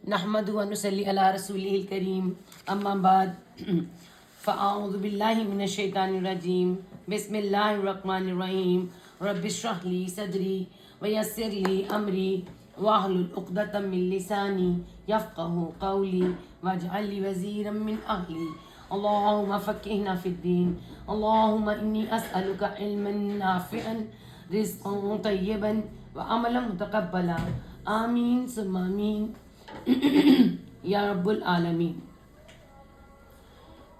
نحمد و نصلی علی رسولہ الکریم اما بعد فاعوذ باللہ من الشیطان الرجیم بسم اللہ الرحمن الرحیم رب اشرح لی صدری ویسر لی امری واحلل عقدۃ من لسانی یفقہوا قولی واجعل لی وزیرا من اہلی اللہم فقہنا فی الدین اللہم انی اسألک علما نافعا رزقا طیبا وعملا متقبلا آمین ثم آمین یا رب العالمین۔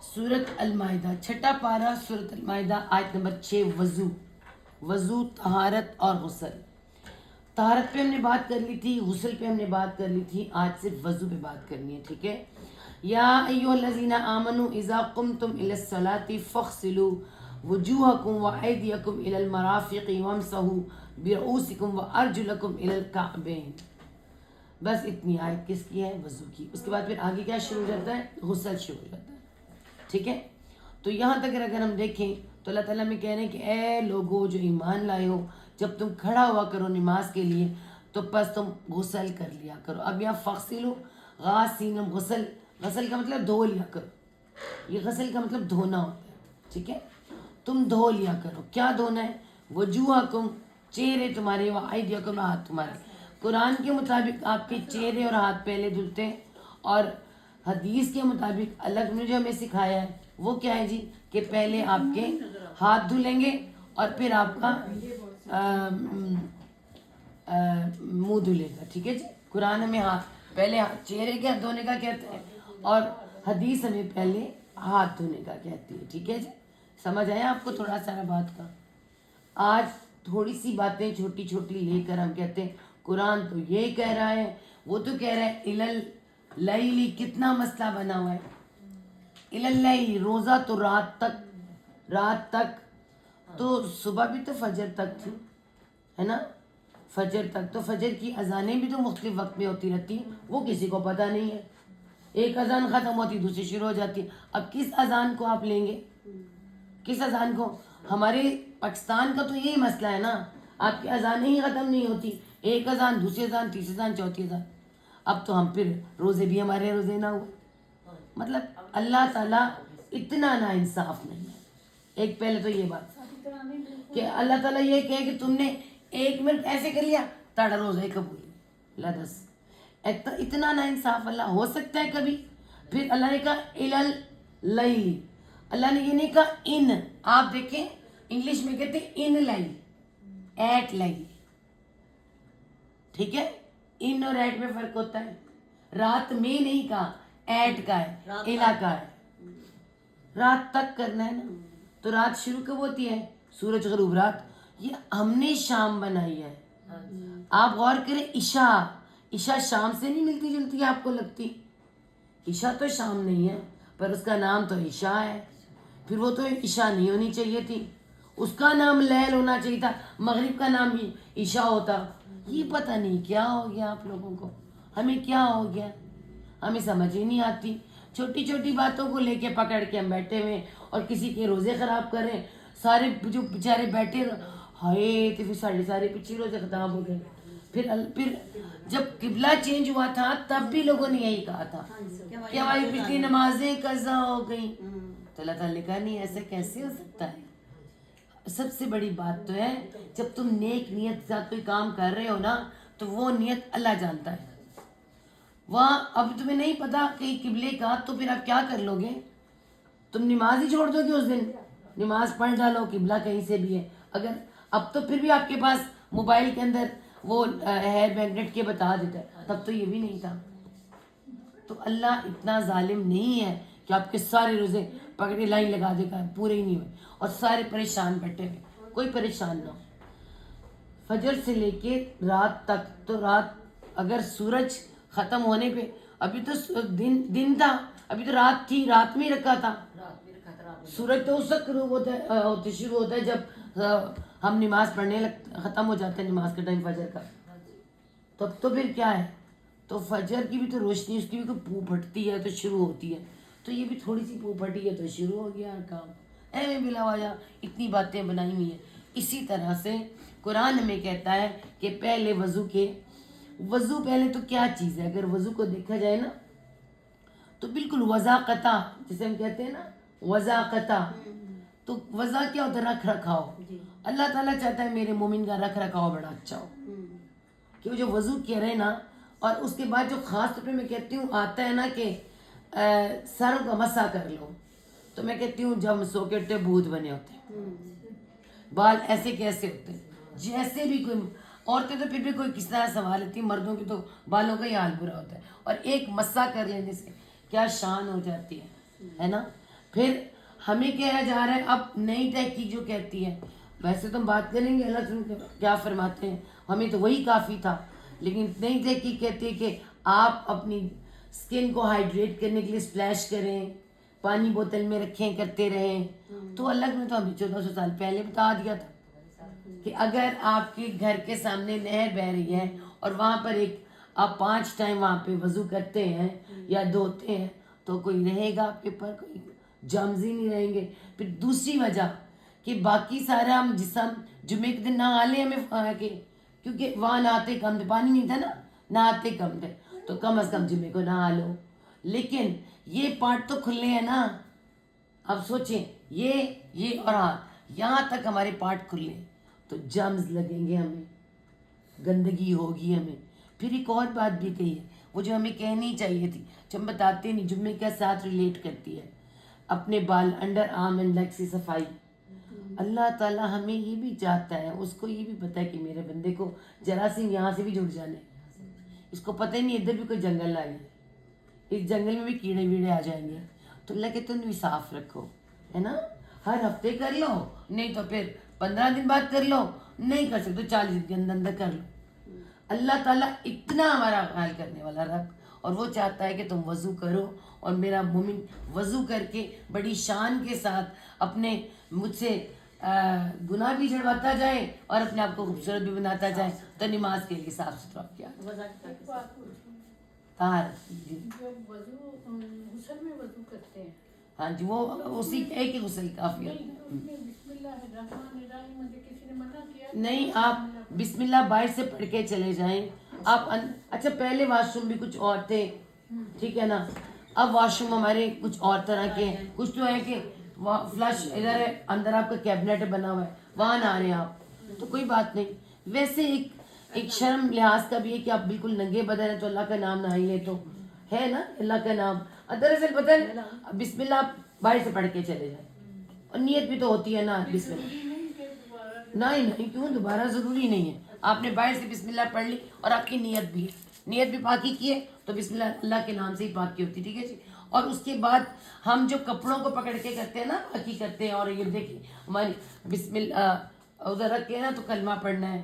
سورۃ المائدہ چھٹا پارہ، سورۃ المائدہ آیت نمبر 6۔ وضو، طہارت اور غسل۔ طہارت پہ ہم نے بات کر لی تھی، غسل پہ ہم نے بات کر لی تھی، آج صرف وضو پہ بات کرنی ہے، ٹھیک ہے۔ یا ایھا الذین آمنوا اذا قمتم الی الصلاۃ فاغسلوا وجوہکم وایدیکم الی المرافق وامسحوا برؤوسکم وارجلکم الی الکعبین۔ بس اتنی آیت کس کی ہے؟ وضو کی۔ اس کے بعد پھر آگے کیا شروع ہو جاتا ہے؟ غسل شروع ہو جاتا ہے، ٹھیک ہے۔ تو یہاں تک اگر ہم دیکھیں تو اللہ تعالیٰ میں کہہ رہے ہیں کہ اے لوگوں جو ایمان لائے ہو، جب تم کھڑا ہوا کرو نماز کے لیے تو بس تم غسل کر لیا کرو۔ اب یہاں فغسلوا، غاسین، غسل، غسل کا مطلب دھو لیا کرو، یہ غسل کا مطلب دھونا ہوتا ہے، ٹھیک ہے۔ تم دھو لیا کرو۔ کیا دھونا ہے؟ وجوہکم، چہرے تمہارے، وایدیکم، ہاتھ تمہارے۔ قرآن کے مطابق آپ کے چہرے اور ہاتھ پہلے دھلتے ہیں، اور حدیث کے مطابق الگ نے جو ہمیں سکھایا ہے وہ کیا ہے جی، کہ پہلے آپ کے ہاتھ دھلیں گے اور پھر آپ کا منہ دھلے گا، ٹھیک ہے جی۔ قرآن ہمیں پہلے چہرے کے دھونے کا کہتا ہے اور حدیث ہمیں پہلے ہاتھ دھونے کا کہتی ہے، ٹھیک ہے جی۔ سمجھ آیا آپ کو تھوڑا سارا بات کا؟ آج تھوڑی سی باتیں چھوٹی چھوٹی لے کر ہم کہتے ہیں قرآن تو یہ کہہ رہا ہے، وہ تو کہہ رہا ہے اللیل، کتنا مسئلہ بنا ہوا ہے۔ اللیل، روزہ تو رات تک تو صبح بھی تو فجر تک تھی، ہے نا، فجر تک تو فجر کی اذانیں بھی تو مختلف وقت میں ہوتی رہتی ہیں، وہ کسی کو پتہ نہیں ہے۔ ایک اذان ختم ہوتی دوسری شروع ہو جاتی ہے۔ اب کس اذان کو آپ لیں گے؟ کس اذان کو؟ ہمارے پاکستان کا تو یہی مسئلہ ہے نا، آپ کی اذانیں ہی ختم نہیں ہوتی، ایک اذان، دوسری اذان، تیسری اذان، چوتھی اذان۔ اب تو ہم پھر روزے بھی ہمارے روزے نہ ہوئے۔ مطلب اللہ تعالیٰ اتنا نا انصاف نہیں ہے۔ ایک پہلے تو یہ بات کہ اللہ تعالیٰ یہ کہے کہ تم نے 1 منٹ ایسے کر لیا تاڑا روزے قبول، لدس اتنا نا انصاف اللہ ہو سکتا ہے کبھی؟ پھر اللہ نے کہا اللیل، اللہ نے یہ نہیں کہا ان۔ آپ دیکھیں انگلش میں کہتے ہیں ان لائل، ایٹ لائل، ٹھیک ہے۔ ان اور ایٹ میں فرق ہوتا ہے۔ رات میں نہیں کہا، ایٹ کا ہے، الا کا ہے، رات تک کرنا ہے نا۔ تو رات شروع کب ہوتی ہے؟ سورج غروب رات۔ یہ ہم نے شام بنائی ہے۔ آپ غور کریں، عشاء شام سے نہیں ملتی جلتی آپ کو لگتی؟ عشاء تو شام نہیں ہے، پر اس کا نام تو عشاء ہے۔ پھر وہ تو عشاء نہیں ہونی چاہیے تھی، اس کا نام لیل ہونا چاہیے تھا، مغرب کا نام بھی عشاء ہوتا۔ یہ پتہ نہیں کیا ہو گیا آپ لوگوں کو، ہمیں کیا ہو گیا، ہمیں سمجھ ہی نہیں آتی۔ چھوٹی چھوٹی باتوں کو لے کے پکڑ کے ہم بیٹھے ہوئے اور کسی کے روزے خراب کر رہے ہیں۔ سارے جو بیچارے بیٹھے ہائے تو پھر سارے پیچھے روزے خراب ہو گئے۔ پھر جب قبلہ چینج ہوا تھا تب بھی لوگوں نے یہی کہا تھا کہ ہماری پچھلی نمازیں قضا ہو گئیں۔ تو اللہ تعالیٰ نے کہا نہیں، ایسا کیسے ہو سکتا ہے؟ سب سے بڑی بات تو ہے جب تم نیک نیت کے ساتھ کوئی کام کر رہے ہو نا تو وہ نیت اللہ جانتا ہے۔ وہاں اب تمہیں نہیں پتا کہیں قبلے کا، تو پھر آپ کیا کر لو گے؟ تم نماز ہی چھوڑ دو گے اس دن، نماز پڑھ ڈالو، قبلہ کہیں سے بھی ہے اگر۔ اب تو پھر بھی آپ کے پاس موبائل کے اندر وہ ہے میگنیٹ کے بتا دیتا ہے، تب تو یہ بھی نہیں تھا۔ تو اللہ اتنا ظالم نہیں ہے کہ آپ کے سارے روزے پکڑے لائن لگا دے گا پورے ہی نہیں ہوئے اور سارے پریشان بیٹھے ہوئے، کوئی پریشان نہ ہو۔ فجر سے لے کے رات تک، تو رات اگر سورج ختم ہونے پہ، ابھی تو دن تھا، ابھی تو رات تھی، رات میں رکھا تھا۔ سورج تو اس وقت شروع ہوتا ہے جب ہم نماز پڑھنے ختم ہو جاتے ہیں، نماز کا ٹائم فجر کا، تب تو پھر کیا ہے؟ تو فجر کی بھی تو روشنی، اس کی بھی تو پھو پھٹتی ہے تو شروع ہوتی ہے، تو یہ بھی تھوڑی سی پھو پھٹی ہے تو شروع ہو گیا کام۔ ایویں بلا وجہ اتنی باتیں بنائی ہوئی ہیں۔ اسی طرح سے قرآن ہمیں کہتا ہے کہ پہلے وضو کے وضو پہلے تو کیا چیز ہے؟ اگر وضو کو دیکھا جائے نا تو بالکل وضاقتہ جسے ہم کہتے ہیں نا وضاقتہ. تو وضا کیا ہوتا ہے؟ رکھ رکھاؤ. اللہ تعالیٰ چاہتا ہے میرے مومن کا رکھ رکھاؤ بڑا اچھا ہو کہ وہ جو وضو کہہ رہے نا. اور اس کے بعد جو خاص طور پہ میں کہتی ہوں آتا ہے نا کہ سر کا مسا کر لو, تو میں کہتی ہوں جب سو کے اٹھتے بھوت بنے ہوتے ہیں, بال ایسے کیسے ہوتے ہیں جیسے بھی کوئی. عورتیں تو پھر بھی کوئی کس طرح سنبھال لیتی ہیں, مردوں کی تو بالوں کا ہی حال برا ہوتا ہے. اور ایک مسا کر لینے سے کیا شان ہو جاتی ہے نا. پھر ہمیں کہا جا رہا ہے اب نئی تحقیق جو کہتی ہے, ویسے تو ہم بات کریں گے اللہ تعالیٰ کیا فرماتے ہیں, ہمیں تو وہی کافی تھا, لیکن نئی تحقیق کہتی ہے کہ آپ اپنی اسکن کو ہائیڈریٹ کرنے کے لیے سپلیش کریں, پانی بوتل میں رکھیں, کرتے رہیں. تو اللہ نے تو ہمیں 1400 سال پہلے بتا دیا تھا کہ اگر آپ کے گھر کے سامنے نہر بہہ رہی ہے اور وہاں پر ایک آپ 5 ٹائم وہاں پہ وضو کرتے ہیں یا دھوتے ہیں تو کوئی رہے گا آپ کے پر, کوئی جرمز ہی نہیں رہیں گے. پھر دوسری وجہ کہ باقی سارا ہم جسم جمعے کے دن نہا لیں ہمیں کہ کیونکہ وہاں نہاتے کم تھے, پانی نہیں تھا نا, نہاتے کم تھے, تو کم از کم جمعے کو نہا لو. لیکن یہ پارٹ تو کھلے ہیں نا. اب سوچیں یہ اور ہاں یہاں تک ہمارے پارٹ کھلے ہیں تو جرمز لگیں گے ہمیں, گندگی ہوگی ہمیں. پھر ایک اور بات بھی کہی ہے وہ جو ہمیں کہنی چاہیے تھی, جو ہم بتاتے نہیں, جمعے کے ساتھ ریلیٹ کرتی ہے, اپنے بال انڈر آرم اینڈ لیگ سے صفائی. اللہ تعالیٰ ہمیں یہ بھی چاہتا ہے, اس کو یہ بھی پتہ ہے کہ میرے بندے کو جراثیم یہاں سے بھی جڑ جانے, اس کو پتہ ہی نہیں ادھر بھی کوئی جنگل آ گیا, اس جنگل میں بھی کیڑے ویڑے آ جائیں گے. تو اللہ کہتے ہیں بھی صاف رکھو, ہے نا. ہر ہفتے کر لو, نہیں تو پھر 15 دن بعد کر لو, نہیں کر سکتے 40 دن کے اندر کر لو. اللہ تعالیٰ اتنا ہمارا خیال کرنے والا رب, اور وہ چاہتا ہے کہ تم وضو کرو, اور میرا مومن وضو کر کے بڑی شان کے ساتھ اپنے مجھ سے گناہ بھی جھڑواتا جائے اور اپنے آپ کو خوبصورت بھی بناتا جائے. تو نماز کے لیے صاف ستھرا کیا ہاں جی, وہ اسی ایک ہی غسل کافی ہے. نہیں, آپ بسم اللہ باہر سے پڑھ کے چلے جائیں آپ. اچھا پہلے واش روم بھی کچھ اور تھے, ٹھیک ہے نا. اب واش روم ہمارے کچھ اور طرح کے, کچھ تو ہے کہ فلش ادھر ہے, اندر آپ کا کیبنٹ بنا ہوا ہے, وہاں نہ آ رہے ہیں آپ, تو کوئی بات نہیں. ویسے ایک شرم لحاظ کا بھی ہے کہ آپ بالکل ننگے بدن ہیں تو اللہ کا نام نہ ہی لے, تو ہے نا اللہ کا نام. دراصل پتہ ہے بسم اللہ آپ باہر سے پڑھ کے چلے جائیں, اور نیت بھی تو ہوتی ہے نا بسم اللہ. نہیں کیوں, دوبارہ ضروری نہیں ہے. آپ نے باہر سے بسم اللہ پڑھ لی اور آپ کی نیت بھی ہے, نیت بھی پاکی کی ہے تو بسم اللہ اللہ کے نام سے ہی پاکی ہوتی, ٹھیک ہے جی. اور اس کے بعد ہم جو کپڑوں کو پکڑ کے کرتے ہیں نا پاکی کرتے ہیں, اور یہ دیکھیں ہماری بسم اللہ ادھر رکھ کے نا تو کلمہ پڑھنا ہے,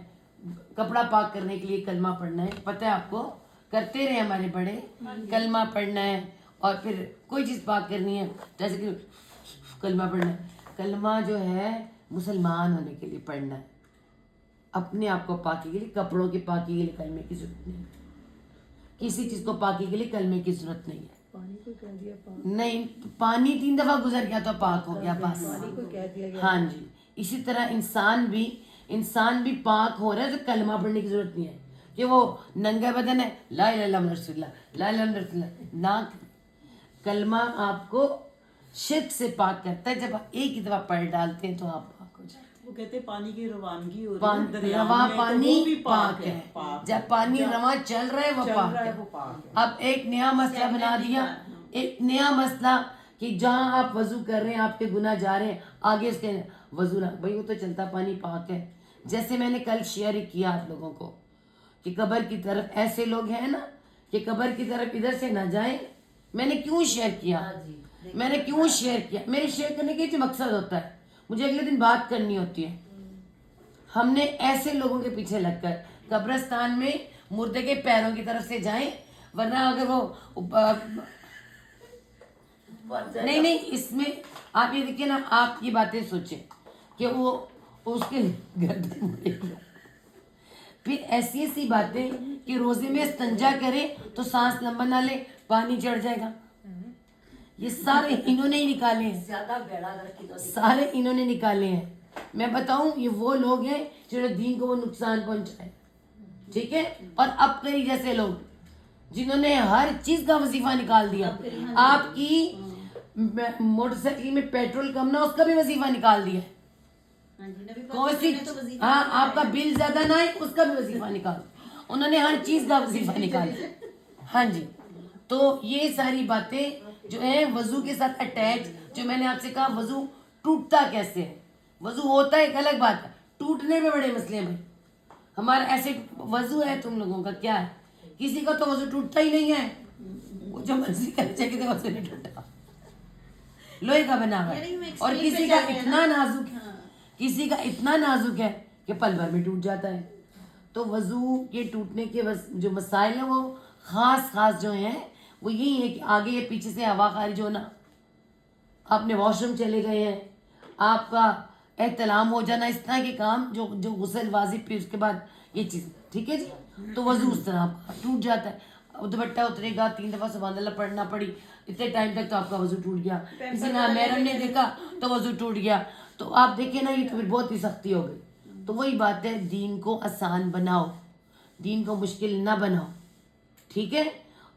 کپڑا پاک کرنے کے لیے کلمہ پڑھنا ہے, پتہ ہے آپ کو, کرتے رہے ہمارے بڑے, کلمہ پڑھنا ہے. اور پھر کوئی چیز پاک کرنی ہے جیسے کہ کلمہ پڑھنا ہے. کلمہ جو ہے مسلمان ہونے کے لیے پڑھنا ہے, اپنے آپ کو پاکی کے لیے, کپڑوں کی پاکی کے لیے کلمے کی ضرورت نہیں, کسی چیز کو پاکی کے لیے کلمے کی ضرورت نہیں ہے. نہیں, پانی 3 دفعہ گزر گیا تو پاک ہو گیا بس. ہاں جی, اسی طرح انسان بھی پاک ہو رہا ہے تو کلمہ پڑھنے کی ضرورت نہیں ہے کہ وہ ننگا بدن ہے لا الہ الا اللہ محمد رسول اللہ, لا الہ الا اللہ محمد رسول اللہ نہ. کلمہ آپ کو شرک سے پاک کرتا ہے, جب آپ ایک ہی دفعہ پڑھ ڈالتے ہیں تو آپ پاک ہو جاتے ہیں. وہ کہتے ہیں پانی کی روانگی ہو رواں پانی پاک ہے, جب پانی رواں چل رہا ہے وہ پاک ہے. اب ایک نیا مسئلہ بنا دیا, ایک نیا مسئلہ کہ جہاں آپ وضو کر رہے ہیں آپ کے گناہ جا رہے ہیں, آگے اس کے وضو نہ, بھائی وہ تو چلتا پانی پاک ہے. جیسے میں نے کل شیئر کیا آپ لوگوں کو کہ قبر کی طرف ایسے لوگ ہیں نا کہ قبر کی طرف ادھر سے نہ جائیں. میں نے کیوں شیئر کیا, میرے شیئر کرنے کا جو مقصد ہوتا ہے, مجھے اگلے دن بات کرنی ہوتی ہے. ہم نے ایسے لوگوں کے پیچھے لگ کر قبرستان میں مردے کے پیروں کی طرف سے جائیں, ورنہ اگر وہ نہیں اس میں آپ یہ دیکھیں نا, آپ یہ باتیں سوچیں کہ وہ اس کے گردن میں, پھر ایسی باتیں کہ روزے میں استنجا کرے تو سانس لمبا نہ لے, پانی چڑھ جائے گا. یہ سارے انہوں نے ہی نکالے ہیں, سارے انہوں نے نکالے ہیں. میں بتاؤں یہ وہ لوگ ہیں جنہوں نے دین کو وہ نقصان پہنچائے, ٹھیک ہے. اور اب کئی جیسے لوگ جنہوں نے ہر چیز کا وظیفہ نکال دیا, آپ کی موٹر سائیکل میں پیٹرول کم نہ اس کا بھی وظیفہ نکال دیا. کوئی سی ہاں آپ کا بل زیادہ نہ ہے اس کا بھی وظیفہ نکال, انہوں نے ہر چیز کا وظیفہ نکالا. ہاں جی, تو یہ ساری باتیں جو ہیں وضو کے ساتھ اٹیچ, جو میں نے آپ سے کہا وضو ٹوٹتا کیسے ہے, وضو ہوتا ہے ایک الگ بات ہے, ٹوٹنے میں بڑے مسئلے ہیں بھائی. ہمارا ایسے وضو ہے تم لوگوں کا کیا ہے, کسی کا تو وضو ٹوٹتا ہی نہیں ہے, وہ جو مرضی کر چاہے وضو نہیں ٹوٹتا, لوہے کا بنا ہوا ہے. اور کسی کا اتنا نازک ہے, کسی کا اتنا نازک ہے کہ پل بھر میں ٹوٹ جاتا ہے. تو وضو کے ٹوٹنے کے جو مسائل ہیں وہ خاص جو ہیں وہ یہی ہے کہ آگے یا پیچھے سے ہوا خارج ہونا, آپ نے واش روم چلے گئے ہیں, آپ کا احتلام ہو جانا, اس طرح کے کام جو غسل واجب پھر اس کے بعد یہ چیز, ٹھیک ہے جی. تو وضو اس طرح آپ کا ٹوٹ جاتا ہے. دوپٹہ اترے گا 3 دفعہ سبحان اللہ پڑھنا پڑی, اتنے ٹائم تک تو آپ کا وضو ٹوٹ گیا. کسی نے محرم نے دیکھا تو وضو ٹوٹ گیا. تو آپ دیکھیں نا, یہ تو پھر بہت ہی سختی ہو گئی. تو وہی بات ہے, دین کو آسان بناؤ, دین کو مشکل نہ بناؤ, ٹھیک ہے.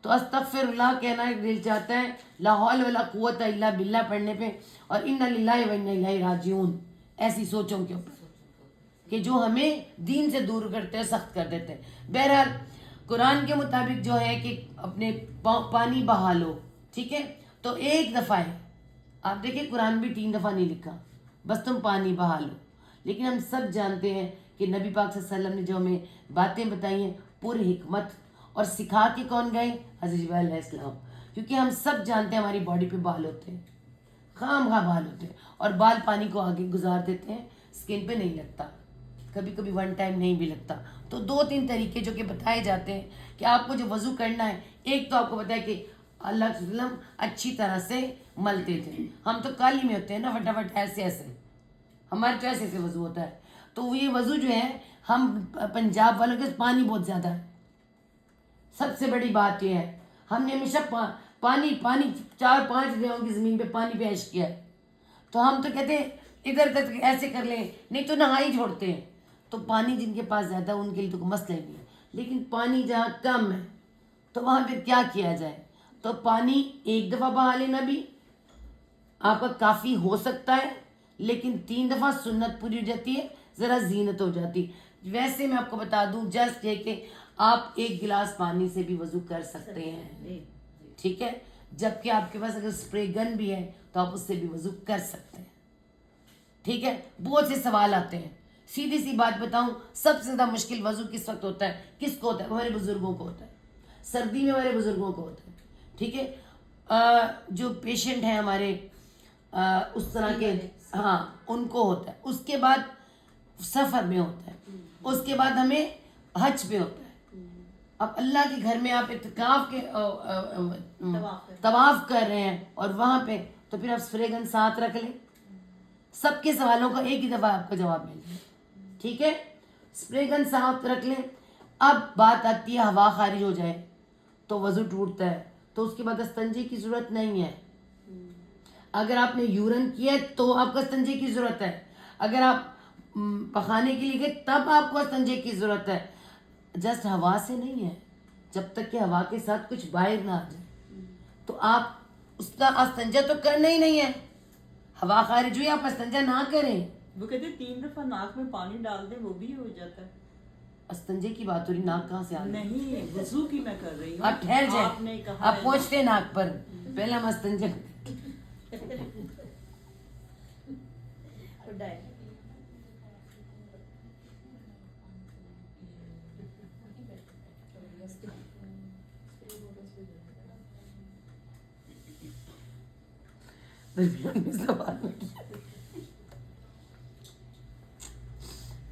تو استغفر اللہ کہنا ایک دل چاہتا ہے, لا حول ولا قوت الا باللہ پڑھنے پہ, اور انا للہ و انا الیہ راجعون ایسی سوچوں کے اوپر کہ جو ہمیں دین سے دور کرتے ہیں, سخت کر دیتے ہیں. بہرحال قرآن کے مطابق جو ہے کہ اپنے پانی بہا لو, ٹھیک ہے. تو ایک دفعہ ہے, آپ دیکھیں قرآن بھی 3 دفعہ نہیں لکھا, بس تم پانی بہا لو. لیکن ہم سب جانتے ہیں کہ نبی پاک صلی اللہ علیہ وسلم نے جو ہمیں باتیں بتائی ہیں پر حکمت, اور سکھا کے کون گئے, حضرت جبرائیل علیہ السلام. کیونکہ ہم سب جانتے ہیں ہماری باڈی پہ بال ہوتے ہیں, خام خواہ بال ہوتے ہیں, اور بال پانی کو آگے گزار دیتے ہیں, اسکن پہ نہیں لگتا, کبھی کبھی 1 ٹائم نہیں بھی لگتا. تو 2-3 طریقے جو کہ بتائے جاتے ہیں کہ آپ کو جو وضو کرنا ہے, ایک تو آپ کو بتایا کہ اللہ کے وسلم اچھی طرح سے ملتے تھے. ہم تو کالی میں ہوتے ہیں نا, فٹافٹ ایسے ہمارے تو ایسے وضو ہوتا ہے. تو یہ وضو جو ہے ہم پنجاب والوں کے پانی بہت زیادہ ہے. سب سے بڑی بات یہ ہے ہم نے ہمیشہ پانی 4-5 دیہوں کی زمین پہ پانی پیش کیا ہے. تو ہم تو کہتے ہیں ادھر ایسے کر لیں, نہیں تو نہا ہی چھوڑتے ہیں. تو پانی جن کے پاس زیادہ ان کے لیے تو کوئی مسئلہ ہی نہیں ہے. لیکن پانی جہاں کم ہے تو وہاں پہ کیا کیا جائے, تو پانی ایک دفعہ بہا لینا بھی آپ کا کافی ہو سکتا ہے, لیکن 3 دفعہ سنت پوری ہو جاتی ہے, ذرا زینت ہو جاتی. ویسے میں آپ کو بتا دوں جسٹ یہ کہ آپ 1 گلاس پانی سے بھی وضو کر سکتے ہیں, ٹھیک ہے. جبکہ آپ کے پاس اگر اسپرے گن بھی ہے تو آپ اس سے بھی وضو کر سکتے ہیں, ٹھیک ہے. بہت سے سوال آتے ہیں, سیدھی سی بات بتاؤں, سب سے زیادہ مشکل وضو کس وقت ہوتا ہے, کس کو ہوتا ہے, ہمارے بزرگوں کو ہوتا ہے. سردی میں ہمارے بزرگوں کو ہوتا ہے, ٹھیک ہے. جو پیشنٹ ہیں ہمارے اس طرح کے, ہاں ان کو ہوتا ہے. اس کے بعد سفر میں ہوتا ہے, اس کے بعد ہمیں حج پہ ہوتا ہے. اب اللہ کے گھر میں آپ اعتکاف کے طواف کر رہے ہیں اور وہاں پہ, تو پھر آپ اسپرے گن ساتھ رکھ لیں. سب کے سوالوں کا ایک ہی دفعہ آپ کو جواب مل جائے, ٹھیک ہے. اسپرے گن ساتھ رکھ لیں. اب بات آتی ہے ہوا خارج ہو جائے تو وضو ٹوٹتا ہے, تو اس کے بعد استنجے کی ضرورت نہیں ہے. اگر آپ نے یورن کیا تو آپ کو استنجے کی ضرورت ہے. اگر آپ پخانے کے لیے گئے تب آپ کو استنجے کی ضرورت ہے. جسٹ ہوا سے نہیں ہے, جب تک کہ ہوا کے ساتھ کچھ باہر نہ آ جائے تو آپ اس کا استنجا تو کرنا ہی نہیں ہے. ہوا خارج ہوئی, آپ استنجا نہ کریں. وہ کہتے 3 دفعہ ناک میں پانی ڈال دیں وہ بھی ہو جاتا ہے. استنجے کی بات ہو رہی, ناک کہاں سے آ رہی؟ نہیں, وضو کی میں کر رہی ہوں. آپ ٹھہر جائیں, آپ نے کہا آپ پہنچتے ناک پر, پہلے ہم استنجا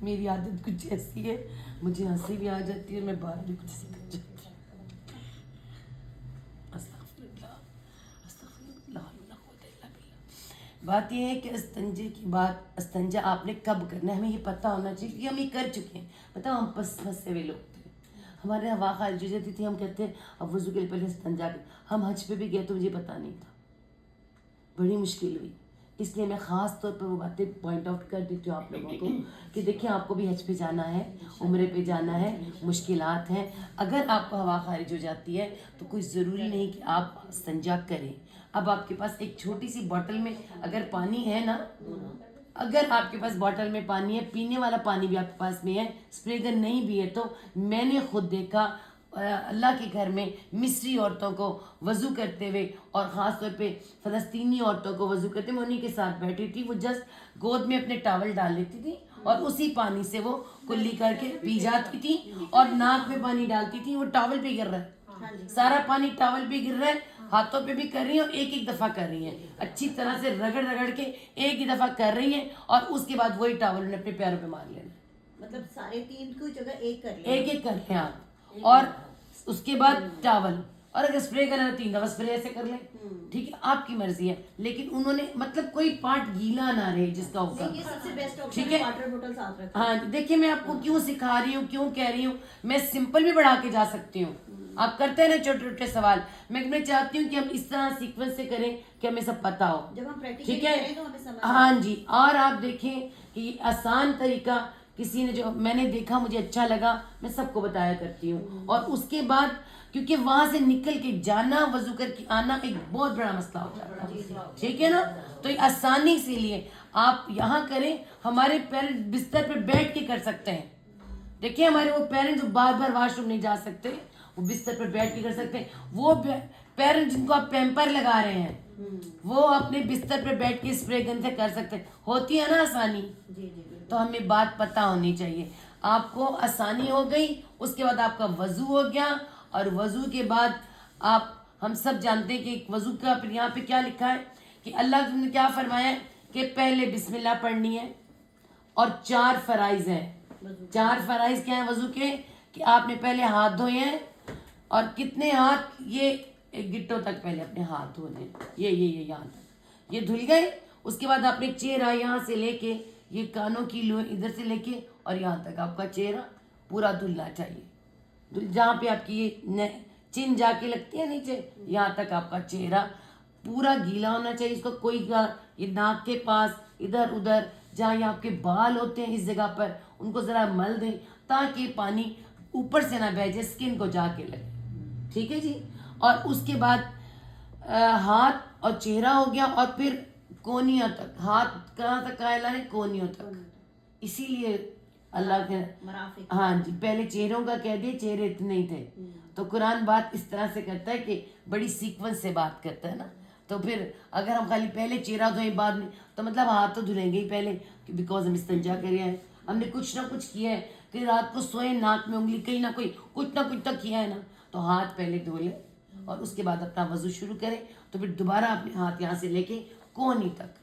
میری عادت کچھ ایسی ہے, مجھے ہنسی بھی آ جاتی ہے اور میں باہر بھی کچھ ایسی کر جاتی ہوں. بات یہ ہے کہ استنجے کی بات, استنجا آپ نے کب کرنا ہے ہمیں یہ پتہ ہونا چاہیے, کیونکہ ہم یہ کر چکے ہیں. بتاؤ ہم پھنسے ہوئے لوگ تھے, ہمارے ہوا خارج ہو جاتی تھی, ہم کہتے ہیں اب وضو کے لیے پہلے استنجا کر. ہم حج پہ بھی گئے تو مجھے پتہ نہیں تھا, بڑی مشکل ہوئی. اس لیے میں خاص طور پر وہ باتیں پوائنٹ آؤٹ کر دیتی ہوں آپ لوگوں کو کہ دیکھیں آپ کو بھی حج پہ جانا ہے, عمرے پہ جانا ہے, مشکلات ہیں. اگر آپ کو ہوا خارج ہو جاتی ہے تو کوئی ضروری نہیں کہ آپ استنجا کریں. اب آپ کے پاس ایک چھوٹی سی بوٹل میں اگر پانی ہے نا, اگر آپ کے پاس بوٹل میں پانی ہے, پینے والا پانی بھی آپ کے پاس میں ہے, اسپرے گن نہیں بھی ہے, تو میں نے خود دیکھا اللہ کے گھر میں مصری عورتوں کو وضو کرتے ہوئے, اور خاص طور پہ فلسطینی عورتوں کو وضو کرتے ہوئے, میں انہیں کے ساتھ بیٹھی تھی. وہ جسٹ گود میں اپنے ٹاول ڈال لیتی تھی اور اسی پانی سے وہ کلی کر کے پی جاتی تھی, اور ناک میں پانی ڈالتی تھی. وہ ٹاول پہ گر رہا ہے, سارا پانی ٹاول پہ گر رہا ہے, ہاتھوں پہ بھی کر رہی ہیں, اور ایک ایک دفعہ کر رہی ہیں, اچھی طرح سے رگڑ رگڑ کے ایک ہی دفعہ کر رہی ہیں, اور اس کے بعد وہی ٹاول نے اپنے پیروں پہ مار لینا. مطلب سارے 3 کی جگہ ایک کر لیں, ایک ایک کر لیں آپ, اور اس کے بعد ٹاول, اور اگر اسپرے کرنا ہے 3 دفعہ اسپرے ایسے کر لیں. ٹھیک ہے, آپ کی مرضی ہے, لیکن انہوں نے مطلب کوئی پارٹ گیلا نہ رہے جس کا ہوگا. یہ سب سے بیسٹ آپشن ٹھیک ہے, ہے, واٹر بوٹل ساتھ رکھیں. ہاں دیکھیے میں آپ کو کیوں سکھا رہی ہوں, کیوں کہہ رہی ہوں. میں سمپل بھی بڑھا کے جا سکتی ہوں, آپ کرتے ہیں نا چھوٹے چھوٹے سوال, میں چاہتی ہوں کہ ہم اس طرح سیکوینس سے کریں کہ ہمیں سب پتا ہو. جب ہم پریکٹیکلی ٹھیک ہے, کریں تو ہمیں سمجھ ہاں جی. اور آپ دیکھیں کہ یہ آسان طریقہ کسی نے جو میں نے دیکھا مجھے اچھا لگا, میں سب کو بتایا کرتی ہوں. اور اس کے بعد کیونکہ وہاں سے نکل کے جانا, وضو کر کے آنا ایک بہت بڑا مسئلہ ہوتا ہے. ٹھیک ہے نا, تو یہ آسانی سے لیے آپ یہاں کریں. ہمارے پیرنٹ بستر پہ بیٹھ کے کر سکتے ہیں. دیکھیں ہمارے وہ پیرنٹ جو بار بار واش روم نہیں جا سکتے, وہ بستر پہ بیٹھ کے کر سکتے ہیں. وہ پیرنٹ جن کو آپ پیمپر لگا رہے ہیں, وہ اپنے بستر پہ بیٹھ کے اسپرے گن سے کر سکتے ہیں. ہوتی ہے نا آسانی. تو ہمیں بات پتہ ہونی چاہیے. آپ کو آسانی ہو گئی, اس کے بعد آپ کا وضو ہو گیا, اور وضو کے بعد آپ, ہم سب جانتے ہیں کہ وضو کا پھر یہاں پہ کیا لکھا ہے کہ اللہ نے کیا فرمایا ہے کہ پہلے بسم اللہ پڑھنی ہے, اور 4 فرائض ہیں. 4 فرائض کیا ہیں وضو کے, کہ آپ نے پہلے ہاتھ دھوئے ہیں, اور کتنے ہاتھ, یہ گٹوں تک پہلے اپنے ہاتھ دھونے, یہ یہاں تک یہ دھل گئے. اس کے بعد آپ نے چہرہ یہاں سے لے کے, یہ کانوں کی لو ادھر سے لے کے, اور یہاں تک آپ کا چہرہ پورا دھلنا چاہیے. جہاں پہ آپ کی یہ چن جا کے لگتی ہے نیچے, یہاں تک آپ کا چہرہ پورا گیلا ہونا چاہیے. اس کو کوئی یہ ناک کے پاس ادھر ادھر جہاں یہ آپ کے بال ہوتے ہیں اس جگہ پر, ان کو ذرا مل دیں تاکہ پانی اوپر سے نہ بہہ جائے, اسکن کو جا کے لگے. ٹھیک ہے جی. اور اس کے بعد ہاتھ اور چہرہ ہو گیا, اور پھر کونیوں تک, ہاتھ کہاں تک کہا اللہ نے, کونیوں تک. اسی لیے اللہ کے, ہاں جی, پہلے چہروں کا کہہ دیا, چہرے اتنے ہی تھے. تو قرآن بات اس طرح سے کرتا ہے کہ بڑی سیکوینس سے بات کرتا ہے نا. تو پھر اگر ہم خالی پہلے چہرہ دھوئیں بعد میں, تو مطلب ہاتھ تو دھلیں گے ہی پہلے, بیکاز ہم استنجا کرے ہیں, ہم نے کچھ نہ کچھ کیا ہے, کہ رات کو سوئے ناک میں انگلی کہیں نہ کوئی کچھ نہ کچھ تو کیا ہے نا. تو ہاتھ پہلے دھو لیں, اور اس کے بعد اپنا وضو شروع کریں. تو پھر دوبارہ اپنے ہاتھ یہاں سے لے کے کونی تک,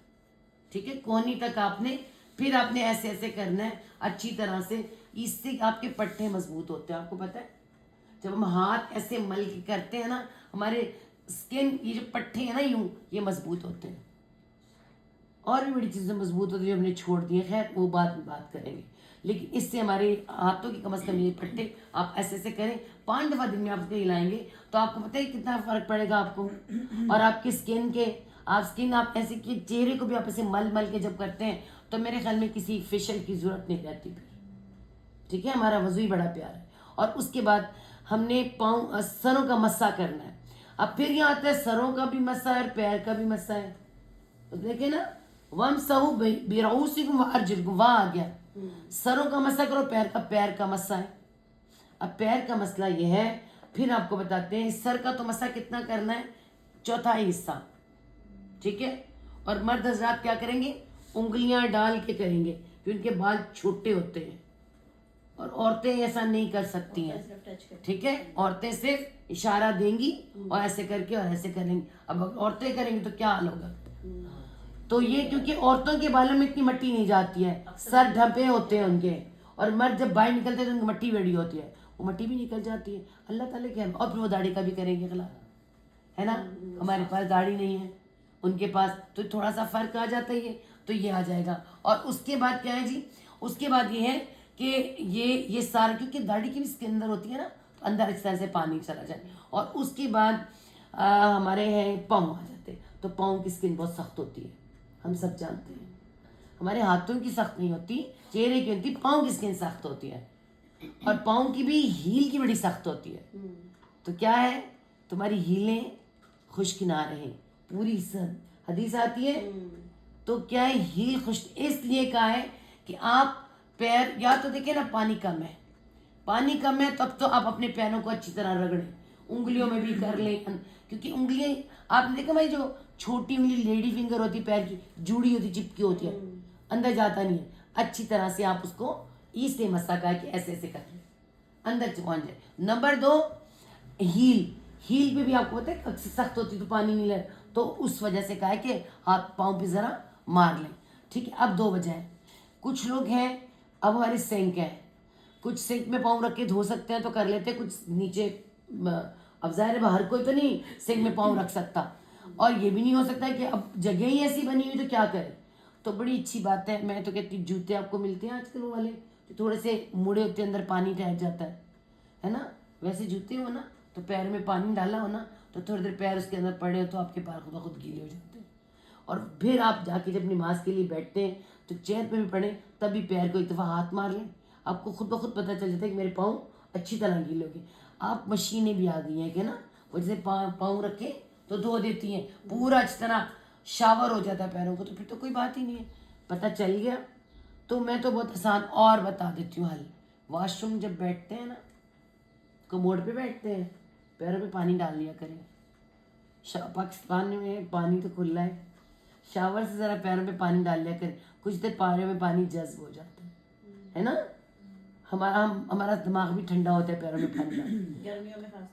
ٹھیک ہے, کونی تک آپ نے, پھر آپ نے ایسے ایسے کرنا ہے اچھی طرح سے. اس سے آپ کے پٹھے مضبوط ہوتے ہیں. آپ کو پتہ ہے جب ہم ہاتھ ایسے مل کے کرتے ہیں نا, ہمارے اسکن, یہ جو پٹھے ہیں نا یوں, یہ مضبوط ہوتے ہیں. اور بھی بڑی چیزیں مضبوط ہوتی ہیں جو ہم نے چھوڑ دی ہیں, خیر وہ بعد میں بات کریں گے. لیکن اس سے ہمارے ہاتھوں کی کم از کم یہ پٹھے آپ ایسے ایسے کریں. 5 دفعہ دن میں آپ اس کو ہلائیں گے تو آپ کو پتہ ہے کتنا فرق پڑے گا آپ کو. اور آپ کی اسکن کے, آپ ایسے کہ چہرے کو بھی آپ ایسے مل مل کے جب کرتے ہیں تو میرے خیال میں کسی فیشل کی ضرورت نہیں رہتی پھر. ٹھیک ہے, ہمارا وضو ہی بڑا پیارا ہے. اور اس کے بعد ہم نے پاؤں, سروں کا مسا کرنا ہے. اب پھر یہاں آتا ہے سروں کا بھی مسا ہے اور پیر کا بھی مسا ہے. دیکھیں نا, وَامْسَحُوا بِرُؤُوسِكُمْ وَأَرْجُلِكُمْ, وہاں آ گیا سروں کا مسا کرو, پیر کا مسا ہے. اب پیر کا مسئلہ یہ ہے, پھر آپ کو بتاتے ہیں سر کا تو مسا کتنا کرنا ہے, 1/4 حصہ. ٹھیک ہے, اور مرد حضرات کیا کریں گے, انگلیاں ڈال کے کریں گے, کیونکہ ان کے بال چھوٹے ہوتے ہیں, اور عورتیں ایسا نہیں کر سکتی ہیں. ٹھیک ہے, عورتیں صرف اشارہ دیں گی اور ایسے کر کے اور ایسے کریں گی. اب عورتیں کریں گی تو کیا حال ہوگا. تو یہ کیونکہ عورتوں کے بالوں میں اتنی مٹی نہیں جاتی ہے, سر ڈھپے ہوتے ہیں ان کے, اور مرد جب باہر نکلتے ہیں تو ان کی مٹی بیڑی ہوتی ہے, وہ مٹی بھی نکل جاتی ہے. اللہ تعالیٰ کے, اور پھر وہ داڑھی کا بھی کریں گے خلا, ہے نا. ہمارے پاس داڑھی نہیں ہے, ان کے پاس, تو تھوڑا سا فرق آ جاتا ہے, تو یہ آ جائے گا. اور اس کے بعد کیا ہے جی, اس کے بعد یہ ہے کہ یہ سارا, کیونکہ داڑھی کی بھی اس کے اندر ہوتی ہے نا, تو اندر اس طرح سے پانی چلا جائے. اور اس کے بعد ہمارے ہیں پاؤں آ جاتے, تو پاؤں کی اسکن بہت سخت ہوتی ہے. ہم سب جانتے ہیں. ہمارے ہاتھوں کی سخت نہیں ہوتی, چہرے کی ہوتی, پاؤں کی اسکن سخت ہوتی ہے, اور پاؤں کی بھی ہیل کی بڑی سخت ہوتی ہے. تو کیا ہے, تمہاری ہیلیں خشک نہ رہیں, پوری حدیث آتی ہے. تو کیا ہے, ہیل خشک اس لیے کہا ہے کہ آپ پیر, یا تو دیکھیں نا پانی کم ہے, پانی کم ہے تب تو آپ اپنے پیروں کو اچھی طرح رگڑیں, انگلیوں میں بھی کر لیں, کیونکہ انگلیاں آپ نے دیکھا بھائی, جو چھوٹی انگلی لیڈی فنگر ہوتی ہے پیر کی, جوڑی ہوتی, چپکی ہوتی ہے, اندر جاتا نہیں ہے, اچھی طرح سے آپ اس کو ایسے مسا کر کے ایسے ایسے کر لیں, اندر پہنچ جائے. Number 2, heel. ہیل پہ بھی آپ کو پتہ ہے سخت ہوتی تو پانی نہیں لے, تو اس وجہ سے کہا ہے کہ ہاتھ پاؤں پہ ذرا مار لیں. ٹھیک ہے, اب 2 وجہ ہیں. کچھ لوگ ہیں, اب ہمارے سینک ہیں, کچھ سینک میں پاؤں رکھ کے دھو سکتے ہیں تو کر لیتے, کچھ نیچے, اب ظاہر ہے ہر کوئی تو نہیں سینک میں پاؤں رکھ سکتا, اور یہ بھی نہیں ہو سکتا کہ اب جگہ ہی ایسی بنی ہوئی تو کیا کرے. تو بڑی اچھی بات ہے, میں تو کہتی ہوں جوتے آپ کو ملتے ہیں آج کل وہ والے جو تھوڑے سے مڑے ہوتے ہیں, اندر پانی ٹھہر جاتا ہے نا, ویسے جوتے ہو نا, تو پیر میں پانی ڈالا ہو نا, تو تھوڑی دیر پیر اس کے اندر پڑے ہو تو آپ کے پیر خود بخود گیلے ہو جاتے ہیں. اور پھر آپ جا کے جب نماز کے لیے بیٹھتے ہیں تو چیئر پہ بھی پڑھیں, تبھی پیر کو ایک دفعہ ہاتھ مار لیں, آپ کو خود بخود پتہ چل جاتا ہے کہ میرے پاؤں اچھی طرح گیلے ہو گئے. آپ مشینیں بھی آ گئی ہیں کہ نا, وہ جیسے پاؤں رکھے تو دھو دیتی ہیں, پورا اچھی طرح شاور ہو جاتا ہے پیروں کو, تو پھر تو کوئی بات ہی نہیں ہے, پتہ چل گیا. تو میں تو بہت آسان اور بتا دیتی ہوں حل. واش روم جب بیٹھتے ہیں نا, کموڈ پہ بیٹھتے ہیں, پیروں پہ پانی ڈال لیا کریں. پاکستان میں پانی تو کھلا ہے, شاور سے ذرا پیروں پہ پانی ڈال لیا کریں, کچھ دیر پیروں میں پانی جذب ہو جاتا ہے نا, ہمارا دماغ بھی ٹھنڈا ہوتا ہے پیروں میں پانی ڈال.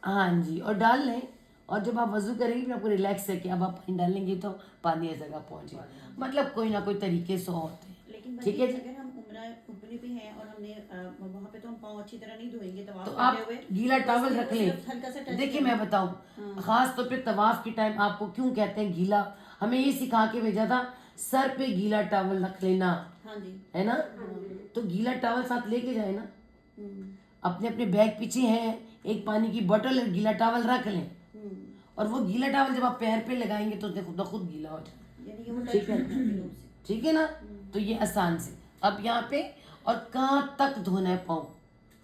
ہاں جی, اور ڈال لیں. اور جب آپ وضو کریں گے پھر آپ کو ریلیکس ہے کہ اب آپ پانی ڈالیں گے تو پانی ایسی جگہ پہنچے گا. مطلب کوئی نہ کوئی طریقے سے ہوتے ہیں. لیکن ٹھیک ہے جی, اگر ہم عمرے پہ ہیں اور ہم نے وہاں پہ تو ہم پاؤں اچھی طرح نہیں دھوئیں گے, تو آپ گیلا ٹاول رکھ لیں. دیکھیے میں بتاؤں, خاص طور پہ طواف کے ٹائم آپ کو کیوں کہتے ہیں گیلا, ہمیں یہ سکھا کے بھیجا تھا سر پہ گیلا ٹاول رکھ لینا, ہے نا. تو گیلا ٹاول ساتھ لے کے جائے نا, اپنے اپنے بیگ پیچھے ہیں, ایک پانی کی بوٹل, گیلا ٹاول رکھ لیں, اور وہ گیلا ٹاول جب آپ پیر پہ لگائیں گے تو خود بخود گیلا ہو جائے. ٹھیک ہے, ٹھیک ہے نا. تو یہ آسان سے. اب یہاں پہ, اور کہاں تک دھونا ہے پاؤں,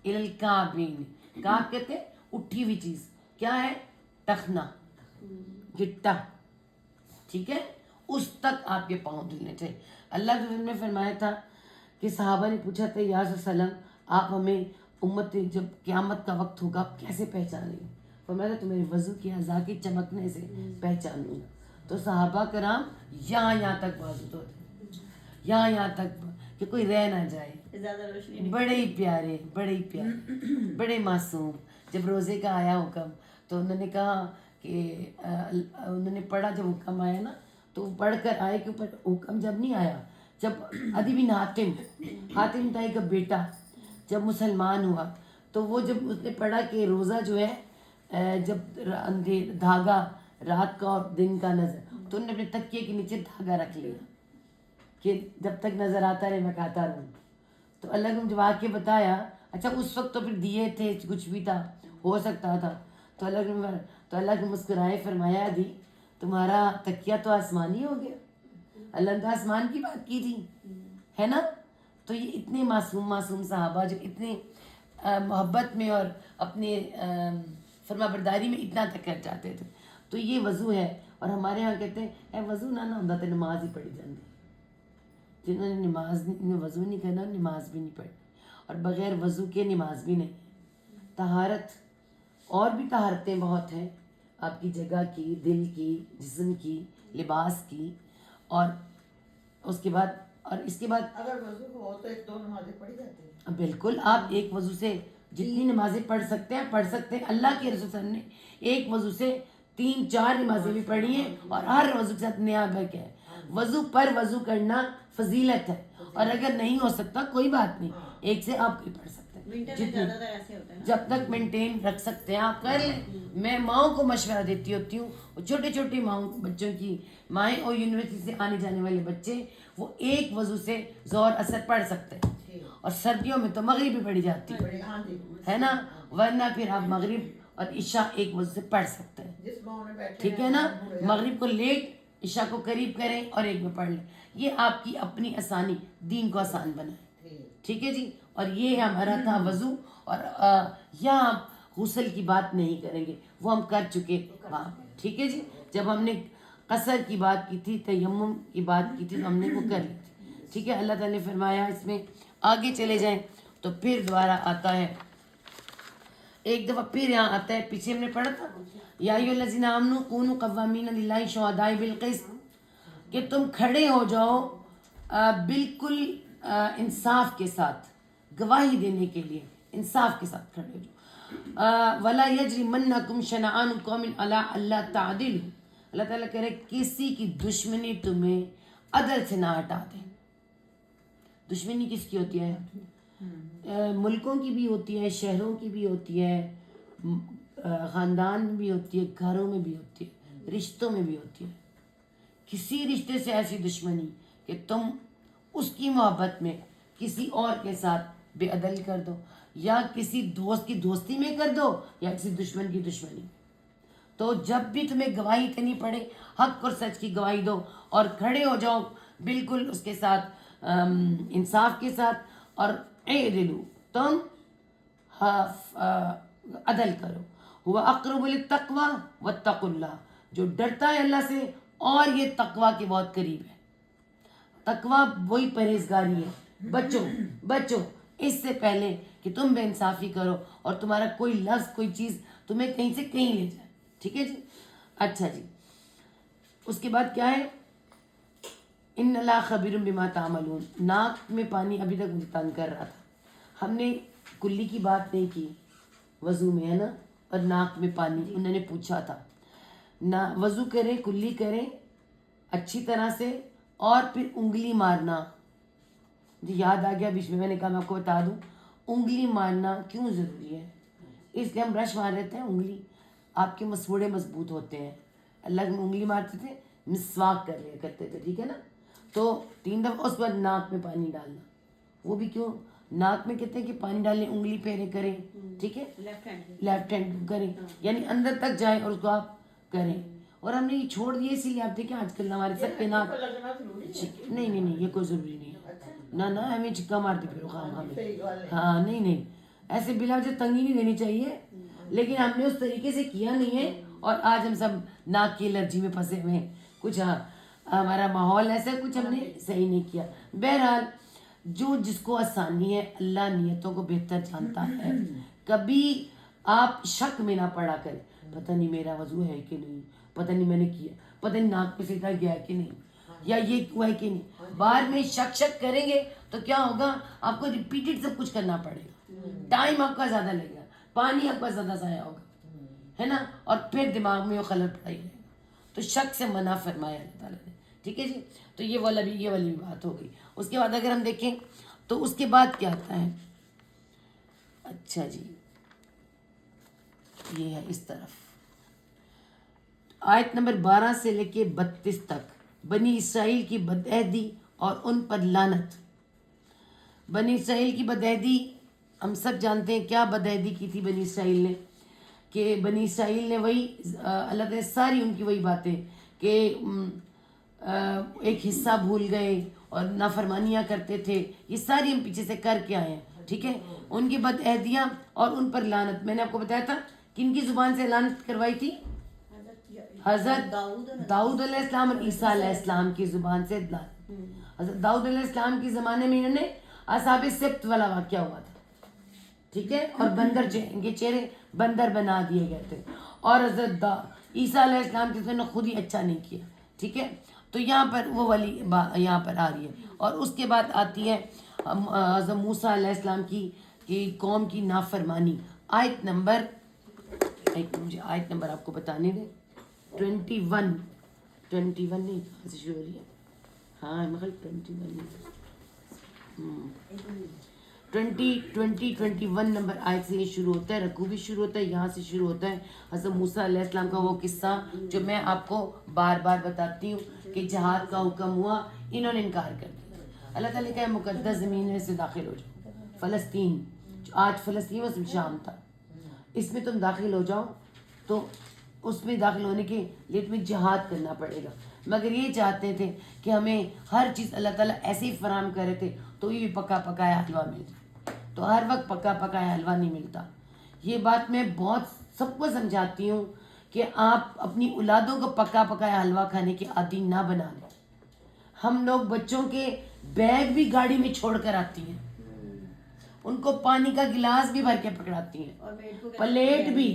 الکعبین. کعب کہتے ہیں اٹھی ہوئی چیز, کیا ہے, ٹخنا, گٹا, ٹھیک ہے, اس تک آپ کے پاؤں دھلنے چاہیے. اللہ کے رسول نے فرمایا تھا کہ صحابہ نے پوچھا تھا یا رسول اللہ آپ ہمیں امت جب قیامت کا وقت ہوگا آپ کیسے پہچانیں گے. فرمایا تھا تمہارے وضو کی اعضاء کے چمکنے سے پہچانوں گا. تو صحابہ کرام یہاں تک وضو دھوتے, یہاں تک کہ کوئی رہ نہ جائے. بڑے ہی پیارے, بڑے ہی پیارے, بڑے معصوم. جب روزے کا آیا حکم تو انہوں نے کہا کہ انہوں نے پڑھا, جب حکم آیا نا تو پڑھ کر آئے کے اوپر حکم جب نہیں آیا, جب عدی بن حاتم تائی کا بیٹا جب مسلمان ہوا تو وہ جب اس نے پڑھا کہ روزہ جو ہے جب دھاگا رات کا اور دن کا نظر, تو انہوں نے اپنے تکیے کے نیچے دھاگا رکھ لیا کہ جب تک نظر آتا رہے میں کھاتا رہوں. تو اللہ نے جب آ کے بتایا, اچھا اس وقت تو پھر دیے تھے, کچھ بھی تھا, ہو سکتا تھا. تو اللہ کے مسکرائے, فرمایا دی تمہارا تکیہ تو آسمانی ہو گیا. اللہ نے تو آسمان کی بات کی تھی, ہے نا. تو یہ اتنے معصوم صحابہ جو اتنے محبت میں اور اپنے فرما برداری میں اتنا تک کر جاتے تھے. تو یہ وضو ہے. اور ہمارے یہاں کہتے ہیں اے وضو نہ ہوتا تو نماز ہی پڑھی جاتی. جنہوں نے وضو نہیں کرنا نماز بھی نہیں پڑھنی, اور بغیر وضو کے نماز بھی نہیں. طہارت, اور بھی طہارتیں بہت ہیں آپ کی جگہ کی, دل کی, جسم کی, لباس کی, اور اس کے بعد اگر وضو ہو تو 1-2 نمازیں پڑھی جاتی ہیں. بالکل, آپ ایک وضو سے جتنی نمازیں پڑھ سکتے ہیں پڑھ سکتے ہیں. اللہ کے رسول صلی اللہ علیہ وسلم نے ایک وضو سے 3-4 نمازیں بھی پڑھی ہیں, اور ہر وضو کے ساتھ نیا بک ہے. وضو پر وضو کرنا فضیلت ہے, اور اگر نہیں ہو سکتا کوئی بات نہیں, ایک سے آپ بھی پڑھ سکتے ہیں جب تک مینٹین رکھ سکتے ہیں آپ کر لیں. میں ماؤں کو مشورہ دیتی ہوتی ہوں, چھوٹے چھوٹے ماؤں بچوں کی مائیں, اور یونیورسٹی سے آنے جانے والے بچے, وہ ایک وضو سے ظہر اثر پڑھ سکتے ہیں. اور سردیوں میں تو مغرب بھی پڑھی جاتی ہے نا, ورنہ پھر آپ مغرب اور عشاء ایک وضو سے پڑھ سکتے ہیں. ٹھیک ہے نا, مغرب کو لیٹ عشاء کو قریب کریں اور ایک میں پڑھ لیں. یہ آپ کی اپنی آسانی، دین کو آسان بنائیں. ٹھیک ہے جی. اور یہ ہمارا تھا وضو. اور یہاں ہم غسل کی بات نہیں کریں گے، وہ ہم کر چکے وہاں. ٹھیک ہے جی. جب ہم نے قصر کی بات کی تھی، تیمم کی بات کی تھی، تو ہم نے وہ کر لی تھی. ٹھیک ہے. اللہ تعالیٰ نے فرمایا اس میں آگے چلے جائیں تو پھر دوبارہ آتا ہے، ایک دفعہ پھر یہاں آتا ہے، پیچھے ہم نے پڑھا تھا یا ایھا الذین آمنوا کونوا قوامین للہ شہداء بالقسط، کہ تم کھڑے ہو جاؤ بالکل انصاف کے ساتھ، گواہی دینے کے لیے انصاف کے ساتھ کھڑے ہو جاؤ. ولا یجرمنکم شنآن قوم علی الا تعدلوا، اللہ تعالیٰ کہہ رہے کسی کی دشمنی تمہیں عدل سے نہ ہٹا دے. دشمنی کس کی ہوتی ہے؟ ملکوں کی بھی ہوتی ہے، شہروں کی بھی ہوتی ہے، خاندان میں بھی ہوتی ہے، گھروں میں بھی ہوتی ہے، رشتوں میں بھی ہوتی ہے. کسی رشتے سے ایسی دشمنی کہ تم اس کی محبت میں کسی اور کے ساتھ بے عدل کر دو، یا کسی دوست کی دوستی میں کر دو، یا کسی دشمن کی دشمنی. تو جب بھی تمہیں گواہی دینی پڑے، حق اور سچ کی گواہی دو اور کھڑے ہو جاؤ بالکل اس کے ساتھ انصاف کے ساتھ. اور اعدلوا، تم عدل کرو. ہوا اقرب للتقوی واتقوا اللہ، جو ڈرتا ہے اللہ سے اور یہ تقوی کے بہت قریب ہے. تقوی وہی پرہیزگاری ہے. بچو اس سے پہلے کہ تم بے انصافی کرو اور تمہارا کوئی لفظ کوئی چیز تمہیں کہیں سے کہیں لے جائے. ٹھیک ہے جی. اچھا جی. اس کے بعد کیا ہے؟ ان اللہ خبیر بما تعملون. ناک میں پانی ابھی تک مجھے تنگ کر رہا تھا. ہم نے کلی کی بات نہیں کی وضو میں، ہے نا. اور ناک میں پانی انہوں نے پوچھا تھا. نہ وضو کریں، کلی کریں اچھی طرح سے، اور پھر انگلی مارنا. مجھے یاد آ گیا بیچ میں نے کہا میں آپ کو بتا دوں انگلی مارنا کیوں ضروری ہے. اس لیے ہم برش مار لیتے ہیں، انگلی آپ کے مسوڑے مضبوط ہوتے ہیں. اللہ میں انگلی مارتے تھے، مسواک کر لیا کرتے تھے. ٹھیک ہے نا. تو 3 دفعہ اس بعد ناک میں پانی ڈالنا. وہ بھی کیوں؟ ناک میں کہتے ہیں کہ پانی ڈالیں، انگلی پھیرے کریں. ٹھیک ہے. لیفٹ ہینڈ کریں، یعنی اندر تک جائیں اور اس کو آپ کریں. اور ہم نے یہ چھوڑ دیے اسی لیے آپ دیکھیں آج کل ہمارے سب کے ناک نہیں یہ کوئی ضروری نہیں ہے. نہ ہمیں چکا مارتے پھر ہاں نہیں ایسے بلا وجہ تنگی نہیں دینی چاہیے، لیکن ہم نے اس طریقے سے کیا نہیں ہے اور آج ہم سب ناک کی الرجی میں پھنسے ہوئے ہیں. کچھ ہمارا ماحول ایسا ہے، کچھ ہم نے صحیح نہیں کیا. بہرحال جو جس کو آسانی ہے، اللہ نیتوں کو بہتر جانتا ہے. کبھی آپ شک میں نہ پڑا کریں پتہ نہیں میرا وضو ہے کہ نہیں، پتہ نہیں میں نے کیا، پتہ نہیں ناک پہ سیدھا گیا کہ نہیں، یا یہ ہوا ہے کہ نہیں. بعد میں شک کریں گے تو کیا ہوگا؟ آپ کو ریپیٹڈ سب کچھ کرنا پڑے گا، ٹائم آپ کا زیادہ لگے گا، پانی آپ کا زیادہ ضائع ہوگا، ہے نا. اور پھر دماغ میں وہ خلل پڑائی رہے گا. تو شک سے منع فرمایا اللہ تعالیٰ نے. ٹھیک ہے جی. تو یہ والی بھی بات ہو گئی. اس کے بعد اگر ہم دیکھیں تو اس کے بعد کیا آتا ہے؟ اچھا جی، یہ ہے اس طرف آیت نمبر 12 سے لے کے 32 تک. بنی اسرائیل کی بدعہدی اور ان پر لعنت. بنی اسرائیل کی بدعہدی ہم سب جانتے ہیں. کیا بدعہدی کی تھی بنی اسرائیل نے؟ کہ بنی اسرائیل نے وہی اللہ تعالیٰ ساری ان کی وہی باتیں کہ ایک حصہ بھول گئے اور نافرمانیاں کرتے تھے. یہ ساری ہم پیچھے سے کر کے آئے ہیں. ٹھیک ہے. ان کی بدعہدیاں اور ان پر لعنت. میں نے آپ کو بتایا تھا کن کی زبان سے لعنت کروائی تھی؟ حضرت داؤد علیہ السلام اور عیسیٰ علیہ السلام کی زبان سے لعنت. حضرت داؤد علیہ السلام کے زمانے میں انہوں نے اصحاب سبت والا واقعہ ہوا تھا. ٹھیک ہے. اور بندر ان کے چہرے بندر بنا دیے گئے تھے. اور حضرت عیسیٰ علیہ السلام کے نے خود ہی اچھا نہیں کیا. ٹھیک ہے. تو یہاں پر وہ والی یہاں پر آ رہی ہے. اور اس کے بعد آتی ہے حضرت موسیٰ علیہ السلام کی قوم کی نافرمانی. آیت نمبر مجھے آیت نمبر آپ کو بتانے دیں. 21 نہیں کہاں سے شروع ہو رہی ہے؟ ہاں مگر 21 نمبر آیت سے یہ شروع ہوتا ہے. رکوع بھی شروع ہوتا ہے، یہاں سے شروع ہوتا ہے حضرت موسیٰ علیہ السلام کا وہ قصہ جو میں آپ کو بار بار بتاتی ہوں کہ جہاد کا حکم ہوا، انہوں نے انکار کر دیا. اللہ تعالیٰ کا مقدس زمین ہے، اس سے داخل ہو جاؤ. فلسطین جو آج فلسطین اس میں شام تھا، اس میں تم داخل ہو جاؤ. تو اس میں داخل ہونے کے لیے تمہیں جہاد کرنا پڑے گا. مگر یہ چاہتے تھے کہ ہمیں ہر چیز اللہ تعالیٰ ایسے ہی فراہم کرے تھے تو یہ بھی پکا پکایا حلوہ مل جائے. تو ہر وقت پکا پکایا حلوہ نہیں ملتا. یہ بات میں بہت سب کو سمجھاتی ہوں کہ آپ اپنی اولادوں کو پکا پکایا حلوہ کھانے کے عادی نہ بنا لیں. ہم لوگ بچوں کے بیگ بھی گاڑی میں چھوڑ کر آتی ہیں, ان کو پانی کا گلاس بھی بھر کے پکڑاتی ہیں, پلیٹ بھی.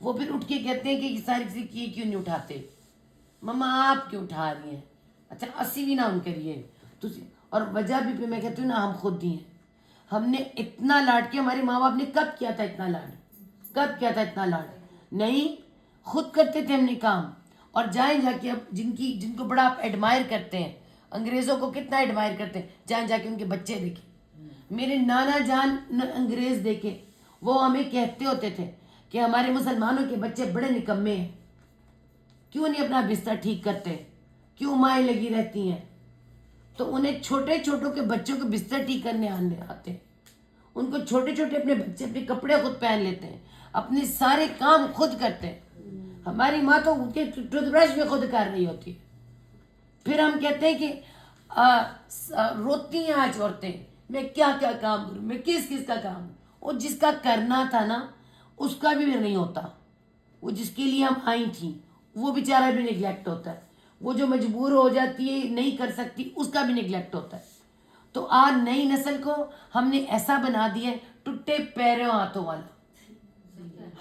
وہ پھر اٹھ کے کہتے ہیں کہ یہ ساری چیزیں کی کیوں نہیں اٹھاتے, مما آپ کیوں اٹھا رہی ہیں, اچھا اسی بھی نہ ان کریے. اور وجہ بھی پھر میں کہتی ہوں نا ہم خود دی ہیں. ہم نے اتنا لاڈ کیا, ہمارے ماں باپ نے کب کیا تھا اتنا لاڈ, کب کیا تھا اتنا لاڈ نہیں, خود کرتے تھے ہم نے کام. اور جائیں جا کے اب جن کو بڑا آپ ایڈمائر کرتے ہیں, انگریزوں کو کتنا ایڈمائر کرتے ہیں, جائیں جا کے ان کے بچے دیکھیں. میرے نانا جان انگریز دیکھے, وہ ہمیں کہتے ہوتے تھے کہ ہمارے مسلمانوں کے بچے بڑے نکمے ہیں, کیوں نہیں اپنا بستر ٹھیک کرتے, کیوں مائیں لگی رہتی ہیں. تو انہیں چھوٹے چھوٹوں کے بچوں کو بستر ٹھیک کرنے آتے ہیں, ان کو چھوٹے چھوٹے اپنے بچے اپنے کپڑے خود پہن لیتے ہیں, اپنے سارے کام خود کرتے ہیں. ہماری ماں تو ان کے ٹوتھ برش میں خود کر رہی ہوتی ہے. پھر ہم کہتے ہیں کہ روتی ہیں آج عورتیں, میں کیا کیا کام کروں, میں کس کا کام. اور جس کا کرنا تھا نا اس کا بھی نہیں ہوتا, وہ جس کے لیے ہم آئی تھیں وہ بیچارہ بھی نگلیکٹ ہوتا ہے, وہ جو مجبور ہو جاتی ہے نہیں کر سکتی اس کا بھی نگلیکٹ ہوتا ہے. تو آج نئی نسل کو ہم نے ایسا بنا دیا ہے ٹوٹے پیروں ہاتھوں والا.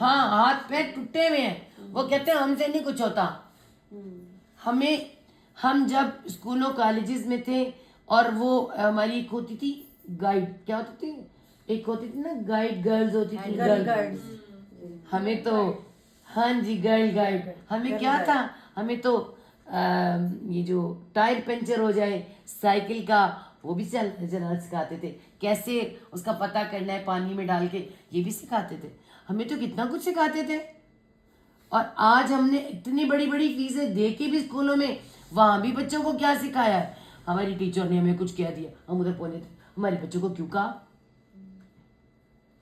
ہاں ہاتھ پیر ٹوٹے ہوئے ہیں, وہ کہتے ہیں ہم سے نہیں کچھ ہوتا. ہم جب اسکولوں کالجز میں تھے اور وہ ہماری ایک ہوتی تھی گائیڈ, کیا ہوتی تھی, ایک ہوتی تھی نا گائیڈ, گرلز ہوتی تھی گرلز. ہمیں تو ہاں جی گرل گائیڈ, ہمیں کیا تھا, ہمیں تو یہ جو ٹائر پنچر ہو جائے سائیکل کا وہ بھی چلانا سکھاتے تھے, کیسے اس کا پتہ کرنا ہے پانی میں ڈال کے, یہ بھی سکھاتے تھے. ہمیں تو کتنا کچھ سکھاتے تھے. اور آج ہم نے اتنی بڑی بڑی فیسیں دے کے بھی اسکولوں میں وہاں بھی بچوں کو کیا سکھایا ہے, ہماری ٹیچر نے ہمیں کچھ کہہ دیا, ہم ادھر پہنچے تھے, ہمارے بچوں کو کیوں کہا.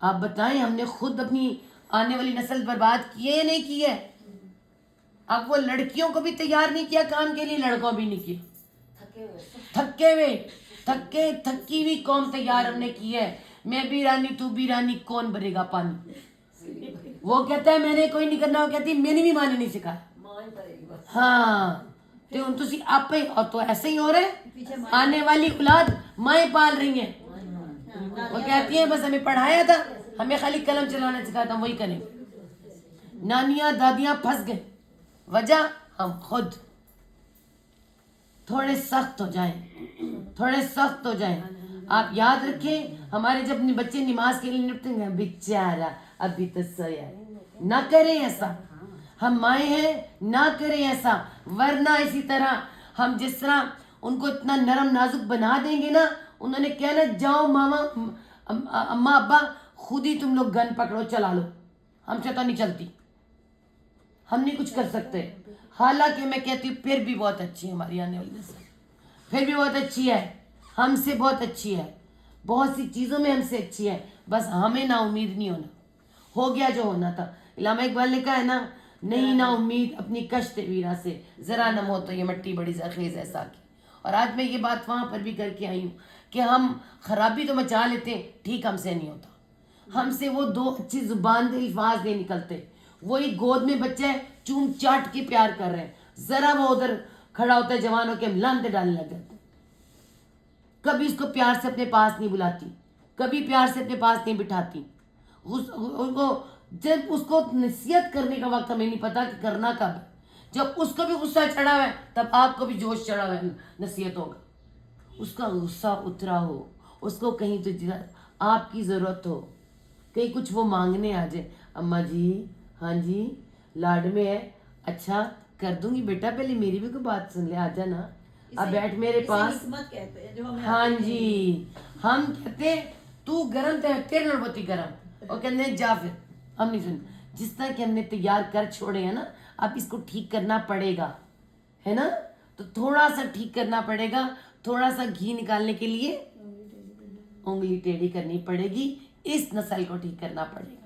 آپ بتائیں ہم نے خود اپنی آنے والی نسل برباد کی ہے یا نہیں کی ہے. اب وہ لڑکیوں کو بھی تیار نہیں کیا کام کے لیے, لڑکوں بھی نہیں کیا. تھکے ہوئے تھکی ہوئی قوم تیار ہم نے کی ہے. میں بھی رانی تو بھی رانی, کون بھرے گا پانی. وہ کہتا ہے میں نے کوئی نہیں کرنا, وہ کہتی میں نے بھی ماں نے نہیں سکھایا. ہاں تو تسی آپ اور تو ایسے ہی ہو رہے, آنے والی اولاد مائیں پال رہی ہیں. وہ کہتی ہیں بس ہمیں پڑھایا تھا, ہمیں خالی قلم چلانا سکھایا تھا, وہی کریں. نانیاں دادیاں پھنس گئے, وجہ ہم خود. تھوڑے سخت ہو جائیں, تھوڑے سخت ہو جائیں. آپ یاد رکھیں ہمارے جب بچے نماز کے لیے نپٹیں گے, بیچارہ ابھی تو سویا ہے, نہ کریں ایسا. ہم مائیں ہیں, نہ کریں ایسا, ورنہ اسی طرح ہم جس طرح ان کو اتنا نرم نازک بنا دیں گے نا, انہوں نے کہنا جاؤ ماما اماں ابا خود ہی تم لوگ گن پکڑو چلا لو, ہم سے تو نہیں چلتی, ہم نہیں کچھ کر سکتے. حالانکہ میں کہتی ہوں پھر بھی بہت اچھی ہے ہماری آنے والی نسل, پھر بھی بہت اچھی ہے, ہم سے بہت اچھی ہے, بہت سی چیزوں میں ہم سے اچھی ہے. بس ہمیں نا امید نہیں ہونا, ہو گیا جو ہونا تھا. علامہ اقبال نے کہا ہے نا, نہیں نا امید اپنی کشت ویرا سے, ذرا نم ہو تو یہ مٹی بڑی زرخیز ایسا کی. اور آج میں یہ بات وہاں پر بھی کر کے آئی ہوں کہ ہم خرابی تو مچا لیتے ہیں, ٹھیک ہم سے نہیں ہوتا. ہم سے وہ دو اچھی زبان دے الفاظ نہیں نکلتے. وہی گود میں بچے چوم چاٹ کے پیار کر رہے ہیں, ذرا وہ ادھر کھڑا ہوتا ہے جوان ہو کے ہم لانتے ڈالنے لگ جاتے ہیں. کبھی اس کو پیار سے اپنے پاس نہیں بلاتی, کبھی پیار سے اپنے پاس نہیں بٹھاتی. جب اس کو نصیحت کرنے کا وقت ہمیں نہیں پتا کہ کرنا کب ہے. جب اس کو بھی غصہ چڑھا ہوا ہے تب آپ کو بھی جوش چڑھا ہوا ہے نصیحت ہوگا. اس کا غصہ اترا ہو, اس کو کہیں تو آپ کی ضرورت ہو, کہیں کچھ وہ مانگنے آ جائے, اماں جی ہاں جی لاڈ میں ہے, اچھا کر دوں گی بیٹا, پہلے میری بھی کوئی بات سن لے, آ جا نا, اب بیٹھ میرے پاس. ہاں جی, ہم کہتے تو گرم تیرے نڑبتی گرم, اور کہتے ہیں جا پھر, ہم نہیں سن. جس طرح کہ ہم نے تیار کر چھوڑے ہیں نا, اب اس کو ٹھیک کرنا پڑے گا, ہے نا. تو تھوڑا سا ٹھیک کرنا پڑے گا, تھوڑا سا گھی نکالنے کے لیے انگلی ٹیڑھی کرنی پڑے گی, اس نسل کو ٹھیک کرنا پڑے گا.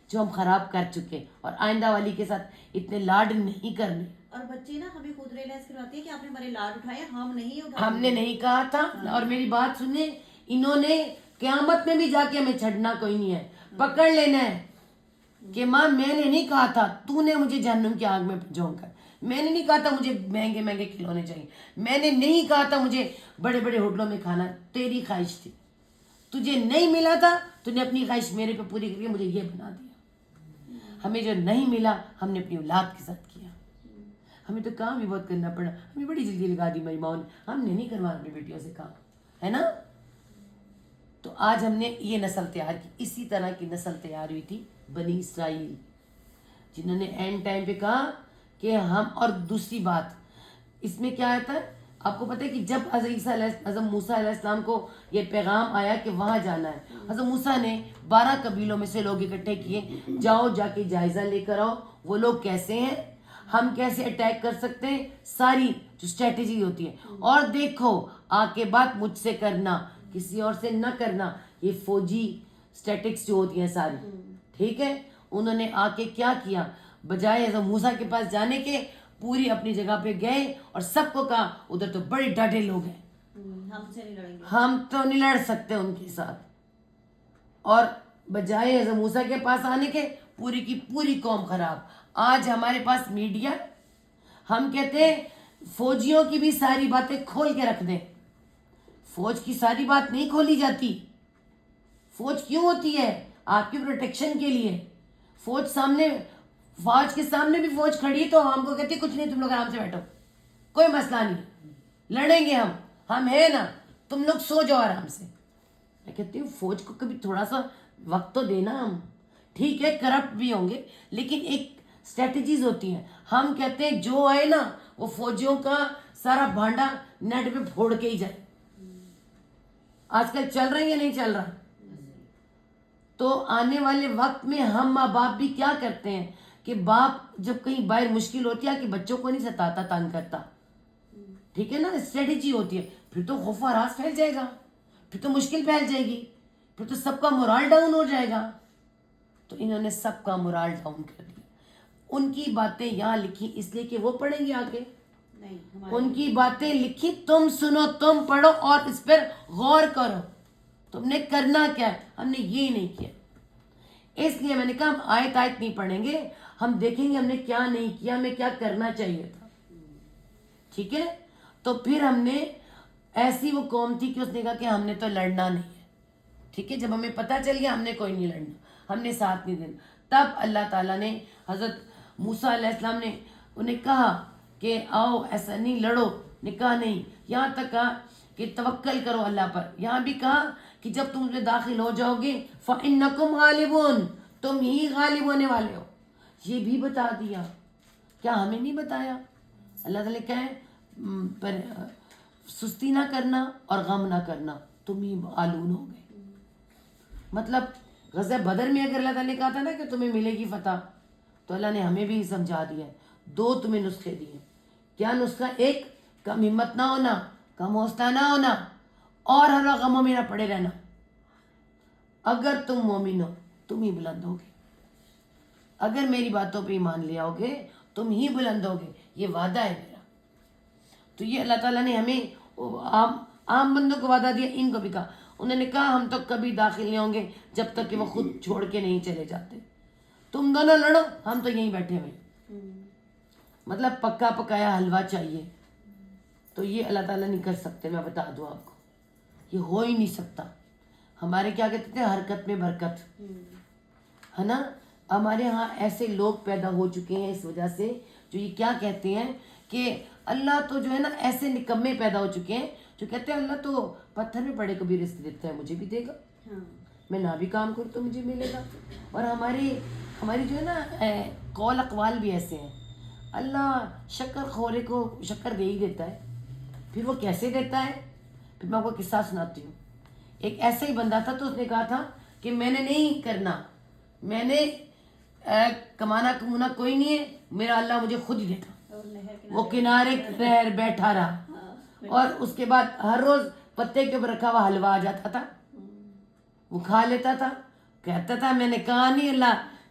جو ہم خراب کر چکے, اور آئندہ والی کے ساتھ اتنے لاڈ نہیں کرنے. اور بچے نا ہمیں خود ریئلائز کرواتے ہیں کہ آپ نے ہمارے لاڈ اٹھائے, ہم نہیں اٹھائے. ہم نے نہیں کہا تھا. اور میری بات سنیں, انہوں نے قیامت میں بھی جا کے ہمیں چھڑنا کوئی نہیں ہے, پکڑ لینا ہے کہ ماں میں نے نہیں کہا تھا تو نے مجھے جہنم کی آگ میں جھونکا, میں نے نہیں کہا تھا مجھے مہنگے مہنگے کھلونے چاہیے, میں نے نہیں کہا تھا مجھے بڑے بڑے ہوٹلوں میں کھانا, تیری خواہش تھی, تجھے نہیں ملا تھا, تو نے اپنی خواہش میرے پہ پوری کر کے مجھے یہ بنا دیا. ہمیں جو نہیں ملا ہم نے اپنی اولاد کے ساتھ کیا. ہمیں تو کام بھی بہت کرنا پڑا, ہمیں بڑی جلدی لگا دی میری ماں نے, ہم نے نہیں کروانا اپنی بیٹیوں سے کام, ہے نا. تو آج ہم نے یہ نسل تیار کی. اسی طرح کی نسل تیار ہوئی تھی بنی اسرائیل, جنہوں نے اینڈ ٹائم پہ کہا کہ ہم. اور دوسری بات اس میں کیا آتا ہے, آپ کو پتہ ہے کہ جب حضرت موسیٰ علیہ السلام کو یہ پیغام آیا کہ وہاں جانا ہے, حضرت موسیٰ نے 12 قبیلوں میں سے لوگ اکٹھے کیے, جاؤ جا کے جائزہ لے کر آؤ وہ لوگ کیسے ہیں, ہم کیسے اٹیک کر سکتے ہیں, ساری جو اسٹریٹجی ہوتی ہے, اور دیکھو آ کے بات مجھ سے کرنا, کسی اور سے نہ کرنا. یہ فوجی اسٹیٹکس جو ہوتی ہیں ساری, ٹھیک ہے. انہوں نے آ کے کیا کیا, بجائے حضرت موسیٰ کے پاس جانے کے پوری اپنی جگہ پہ گئے اور سب کو کہا ادھر تو بڑے ڈاڈے لوگ ہیں, ہم سے نہیں لڑیں گے, ہم تو نہیں لڑ سکتے ان کے ساتھ. اور بجائے حضرت موسیٰ کے پاس آنے کے پوری کی پوری قوم خراب. آج ہمارے پاس میڈیا, ہم کہتے ہیں فوجیوں کی بھی ساری باتیں کھول کے رکھ دیں. فوج کی ساری بات نہیں کھولی جاتی. فوج کیوں ہوتی ہے؟ آپ کی پروٹیکشن کے لیے. فوج کے سامنے بھی فوج کھڑی تو ہم کو کہتی کچھ نہیں, تم لوگ آرام سے بیٹھو, کوئی مسئلہ نہیں, لڑیں گے ہم ہیں نا, تم لوگ سو جاؤ آرام سے. میں کہتی ہوں فوج کو کبھی تھوڑا سا وقت تو دینا. ہم ٹھیک ہے کرپٹ بھی ہوں گے لیکن ایک اسٹریٹجیز ہوتی ہیں. ہم کہتے ہیں جو آئے نا وہ فوجیوں کا سارا بھانڈا نیٹ پہ پھوڑ کے ہی جائے. آج کل چل رہا ہے یا نہیں چل رہا؟ تو آنے والے وقت میں ہم ماں باپ بھی کیا کرتے ہیں کہ باپ جب کہیں باہر مشکل ہوتی ہے کہ بچوں کو نہیں ستاتا, تنگ کرتا, ٹھیک ہے نا, اسٹریٹجی ہوتی ہے. پھر تو خوف و ہراس پھیل جائے گا, پھر تو مشکل پھیل جائے گی, پھر تو سب کا مورال ڈاؤن ہو جائے گا. تو انہوں نے سب کا مورال ڈاؤن کر دیا. ان کی باتیں یہاں لکھی اس لیے کہ وہ پڑھیں گے آگے, ان کی باتیں لکھی, تم سنو, تم پڑھو اور اس پر غور کرو, تم نے کرنا کیا ہے. ہم نے یہ نہیں کیا, اس لیے میں نے کہا ہم آیت نہیں پڑھیں گے, ہم دیکھیں گے ہم نے کیا نہیں کیا, ہمیں کیا کرنا چاہیے تھا. ٹھیک ہے. تو پھر ہم نے ایسی وہ قوم تھی کہ اس نے کہا کہ ہم نے تو لڑنا نہیں ہے. ٹھیک ہے, جب ہمیں پتہ چل گیا ہم نے کوئی نہیں لڑنا, ہم نے ساتھ نہیں دینا. تب اللہ تعالیٰ نے حضرت موسیٰ علیہ السلام نے انہیں کہا کہ آؤ ایسا نہیں لڑو, نے کہا نہیں, یہاں تک کہا کہ توکل کرو اللہ پر. یہاں بھی کہا کہ جب تم میں داخل ہو جاؤ گے فَإِنَّكُمْ غَالِبُونَ, تم ہی غالب ہونے والے ہو. یہ بھی بتا دیا. کیا ہمیں نہیں بتایا؟ اللہ تعالیٰ کہیں پر سستی نہ کرنا اور غم نہ کرنا, تم ہی غالون ہو گئے. مطلب غزوہ بدر میں اگر اللہ تعالیٰ نے کہا تھا نا کہ تمہیں ملے گی فتح, تو اللہ نے ہمیں بھی سمجھا دیا ہے. 2 تمہیں نسخے دیے. کیا نسخہ؟ ایک, کم ہمت نہ ہونا, کم حوصلہ نہ ہونا, اور ہر وقت غموں میں نہ پڑے رہنا. اگر تم مومن ہو تم ہی بلند ہوگے, اگر میری باتوں پہ ایمان لے آؤ گے تم ہی بلند ہوگے, یہ وعدہ ہے میرا. تو یہ اللہ تعالیٰ نے ہمیں عام بندوں کو وعدہ دیا, ان کو بھی کہا. انہوں نے کہا ہم تو کبھی داخل نہیں ہوں گے جب تک کہ وہ خود چھوڑ کے نہیں چلے جاتے. تم دونوں لڑو, ہم تو یہیں بیٹھے ہوئے. مطلب پکا پکایا حلوہ چاہیے. تو یہ اللہ تعالیٰ نہیں کر سکتے, میں بتا دوں آپ کو, یہ ہو ہی نہیں سکتا. ہمارے کیا کہتے تھے, حرکت میں برکت, ہے نا. ہمارے ہاں ایسے لوگ پیدا ہو چکے ہیں اس وجہ سے, جو یہ کیا کہتے ہیں کہ اللہ تو جو ہے نا ایسے نکمے پیدا ہو چکے ہیں جو کہتے ہیں اللہ تو پتھر میں پڑے کو بھی رزق دیتا ہے, مجھے بھی دے گا, میں نہ بھی کام کروں تو مجھے ملے گا. اور ہماری جو ہے نا قول اقوال بھی ایسے ہیں. اللہ شکر خورے کو شکر دے ہی دیتا ہے. پھر وہ کیسے دیتا ہے, پھر میں آپ کو قصہ سناتی ہوں. ایک ایسا ہی بندہ تھا, تو اس نے کہا تھا کہ میں نے نہیں کرنا, میں نے کمانا کمونا کوئی نہیں ہے, میرا اللہ مجھے خود ہی دے گا. وہ کنارے نہر بیٹھا رہا, اور اس کے بعد ہر روز پتے کے اوپر رکھا ہوا حلوہ آ جاتا تھا, وہ کھا لیتا تھا. کہتا تھا میں نے کہا نہیں اللہ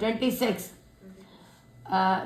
26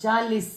40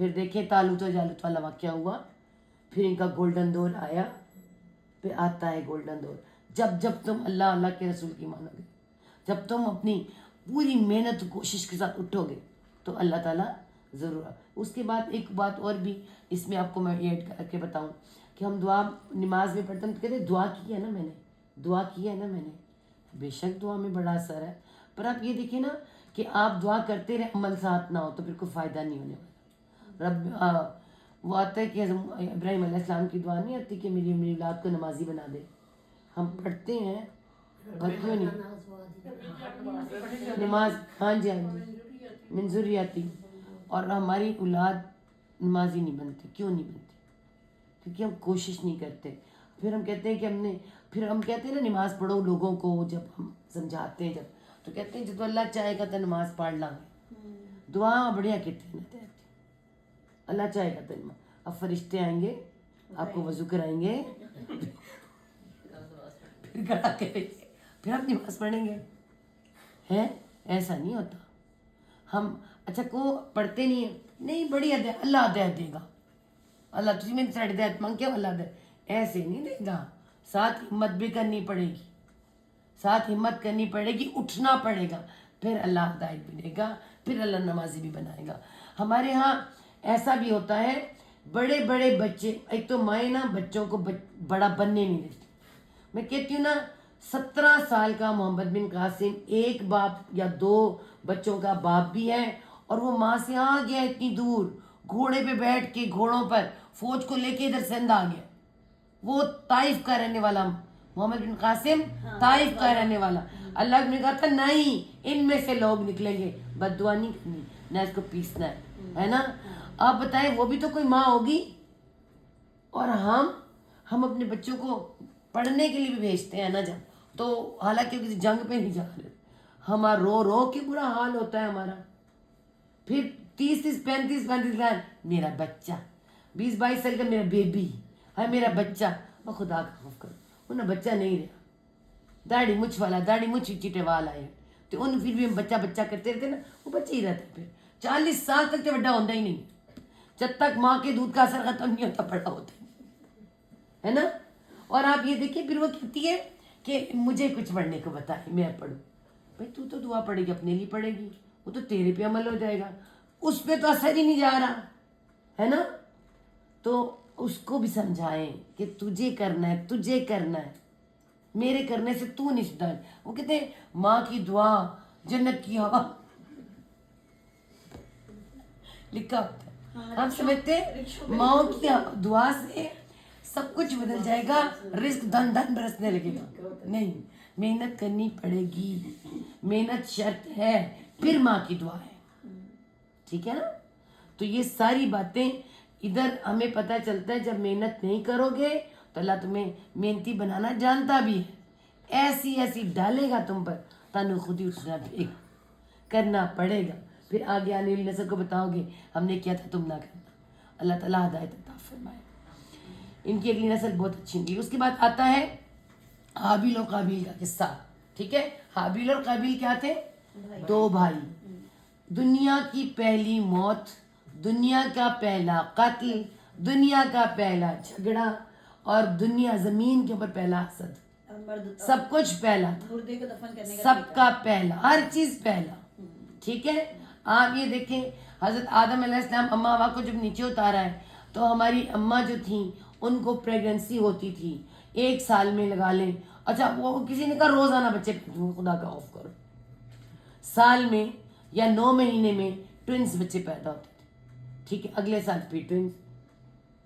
پھر دیکھیں طالوت و جالوت والا واقعہ ہوا، پھر ان کا گولڈن دور آیا، پھر آتا ہے گولڈن دور جب تم اللہ کے رسول کی مانو گے، جب تم اپنی پوری محنت کوشش کے ساتھ اٹھو گے تو اللہ تعالیٰ ضرور. اس کے بعد ایک بات اور بھی اس میں آپ کو میں ایڈ کر کے بتاؤں کہ ہم دعا نماز میں پڑھتے ہیں تو کہتے ہیں دعا کی ہے نا میں نے. بے شک دعا میں بڑا اثر ہے، پر آپ یہ دیکھیں نا کہ آپ دعا کرتے رہے عمل ساتھ نہ ہو تو پھر کوئی فائدہ نہیں ہونے والا. وہ آتا ہے کہ ابراہیم علیہ السلام کی دعا نہیں آتی کہ میری اولاد کو نمازی بنا دے. ہم پڑھتے ہیں اور کیوں نہیں نماز، ہاں جی من ذریتی، اور ہماری اولاد نمازی نہیں بنتی. کیوں نہیں بنتی؟ کیونکہ ہم کوشش نہیں کرتے. پھر ہم کہتے ہیں کہ پھر ہم کہتے ہیں نا نماز پڑھو لوگوں کو، جب ہم سمجھاتے ہیں تو کہتے ہیں جب اللہ چاہے گا تو نماز پڑھ لیں گے. دعا بڑھیا کہتے ہیں اللہ چاہے گا تو نماز. اب فرشتے آئیں گے آپ کو وضو کرائیں گے، پھر کھڑا کریں گے، پھر آپ نماز پڑھیں گے. ہے ایسا نہیں ہوتا. ہم اچھا کو پڑھتے نہیں ہیں، نہیں بڑی ہدایت اللہ ہدایت دے گا. اللہ تجھے میں نے ہدایت مانگ کے اللہ دے، ایسے نہیں دے گا. ساتھ ہمت بھی کرنی پڑے گی، ساتھ ہمت کرنی پڑے گی، اٹھنا پڑے گا، پھر اللہ ہدایت بھی دے گا، پھر اللہ نمازی بھی بنائے گا. ہمارے ہاں ایسا بھی ہوتا ہے بڑے بڑے بچے، ایک تو مائیں نا بچوں کو بڑا بننے نہیں دیتی. میں کہتی ہوں نا 17 سال کا محمد بن قاسم ایک باپ یا 2 بچوں کا باپ بھی ہے، اور وہ ماں سے آ گیا اتنی دور، گھوڑے پہ بیٹھ کے گھوڑوں پر فوج کو لے کے ادھر سندھ آ گیا. وہ طائف کا رہنے والا محمد بن قاسم، طائف کا رہنے والا. اللہ نے کہا تھا نہیں ان میں سے لوگ نکلیں گے، بد دعا نہیں کرنی، نہ اس کو پیسنا ہے نا. آپ بتائیں وہ بھی تو کوئی ماں ہوگی. اور ہم اپنے بچوں کو پڑھنے کے لیے بھی بھیجتے ہیں نا جب، تو حالانکہ کسی جنگ پہ نہیں جا رہے، ہمارا رو رو کے برا حال ہوتا ہے ہمارا. پھر 30 35 سال میرا بچہ، 20 22 سال کا میرا بیبی ہے، میرا بچہ. اور خدا کا خوف کرو، انہیں بچہ نہیں رہا، داڑھی مچھ والا، داڑھی مچھ چیٹے وال آئے تو ان پھر بھی ہم بچہ بچہ کرتے رہتے نا، وہ بچے ہی رہتے. پھر 40 سال تک تو بڑا ہوتا ہی نہیں، جب تک ماں کے دودھ کا اثر ختم نہیں ہوتا بڑا ہوتا ہے نا. اور آپ یہ دیکھیے پھر وہ کہتی ہے کہ مجھے کچھ پڑھنے کو بتائے میں پڑھوں. بھائی تو دعا پڑھے گی اپنے لیے پڑھے گی، وہ تو تیرے پہ عمل ہو جائے گا، اس پہ تو اثر ہی نہیں جا رہا ہے نا. تو اس کو بھی سمجھائیں کہ تجھے کرنا ہے، میرے کرنے سے تو نہیں سدھر. وہ کہتے ہیں ماں کی دعا جنت کی ہوا لکھا ہوتا ہے. ہم سمجھتے ہیں ماں کی دعا سے سب کچھ بدل جائے گا، رزق دھن برسنے لگے گا. نہیں، محنت کرنی پڑے گی، محنت شرط ہے، پھر ماں کی دعا ہے. ٹھیک ہے نا. تو یہ ساری باتیں ادھر ہمیں پتہ چلتا ہے جب محنت نہیں کرو گے تو اللہ تمہیں محنتی بنانا جانتا بھی ہے، ایسی ڈالے گا تم پر تنو خود ہی اٹھنا پڑے گا، کرنا پڑے گا. پھر آگے آنے والی نسل کو بتاؤ گے ہم نے کیا تھا تم نہ کرنا. اللہ تعالیٰ ہدایت عطا فرمائے. ان کی اگلی نسل بہت اچھی نکلی. اس کے بعد آتا ہے حابیل اور قابیل کا قصہ. ٹھیک ہے، حابیل اور قابیل کیا تھے؟ 2 بھائی. دنیا کی پہلی موت، دنیا کا پہلا قتل، دنیا کا پہلا جھگڑا، اور دنیا زمین کے اوپر پہلا حسد. سب کچھ پہلا، مردے کو دفن کرنے کا سب کا پہلا، ہر چیز پہلا. ٹھیک ہے. آپ یہ دیکھیں حضرت آدم علیہ السلام اماں ہوا کو جب نیچے اتارا ہے تو ہماری اماں جو تھیں ان کو پریگننسی ہوتی تھی 1 سال میں لگا لیں. اچھا وہ کسی نے کہا روزانہ بچے، خدا کا خوف کرو، سال میں یا 9 مہینے میں ٹوئنس بچے پیدا ہوتے تھے. ٹھیک ہے، اگلے سال پھر ٹوئنس.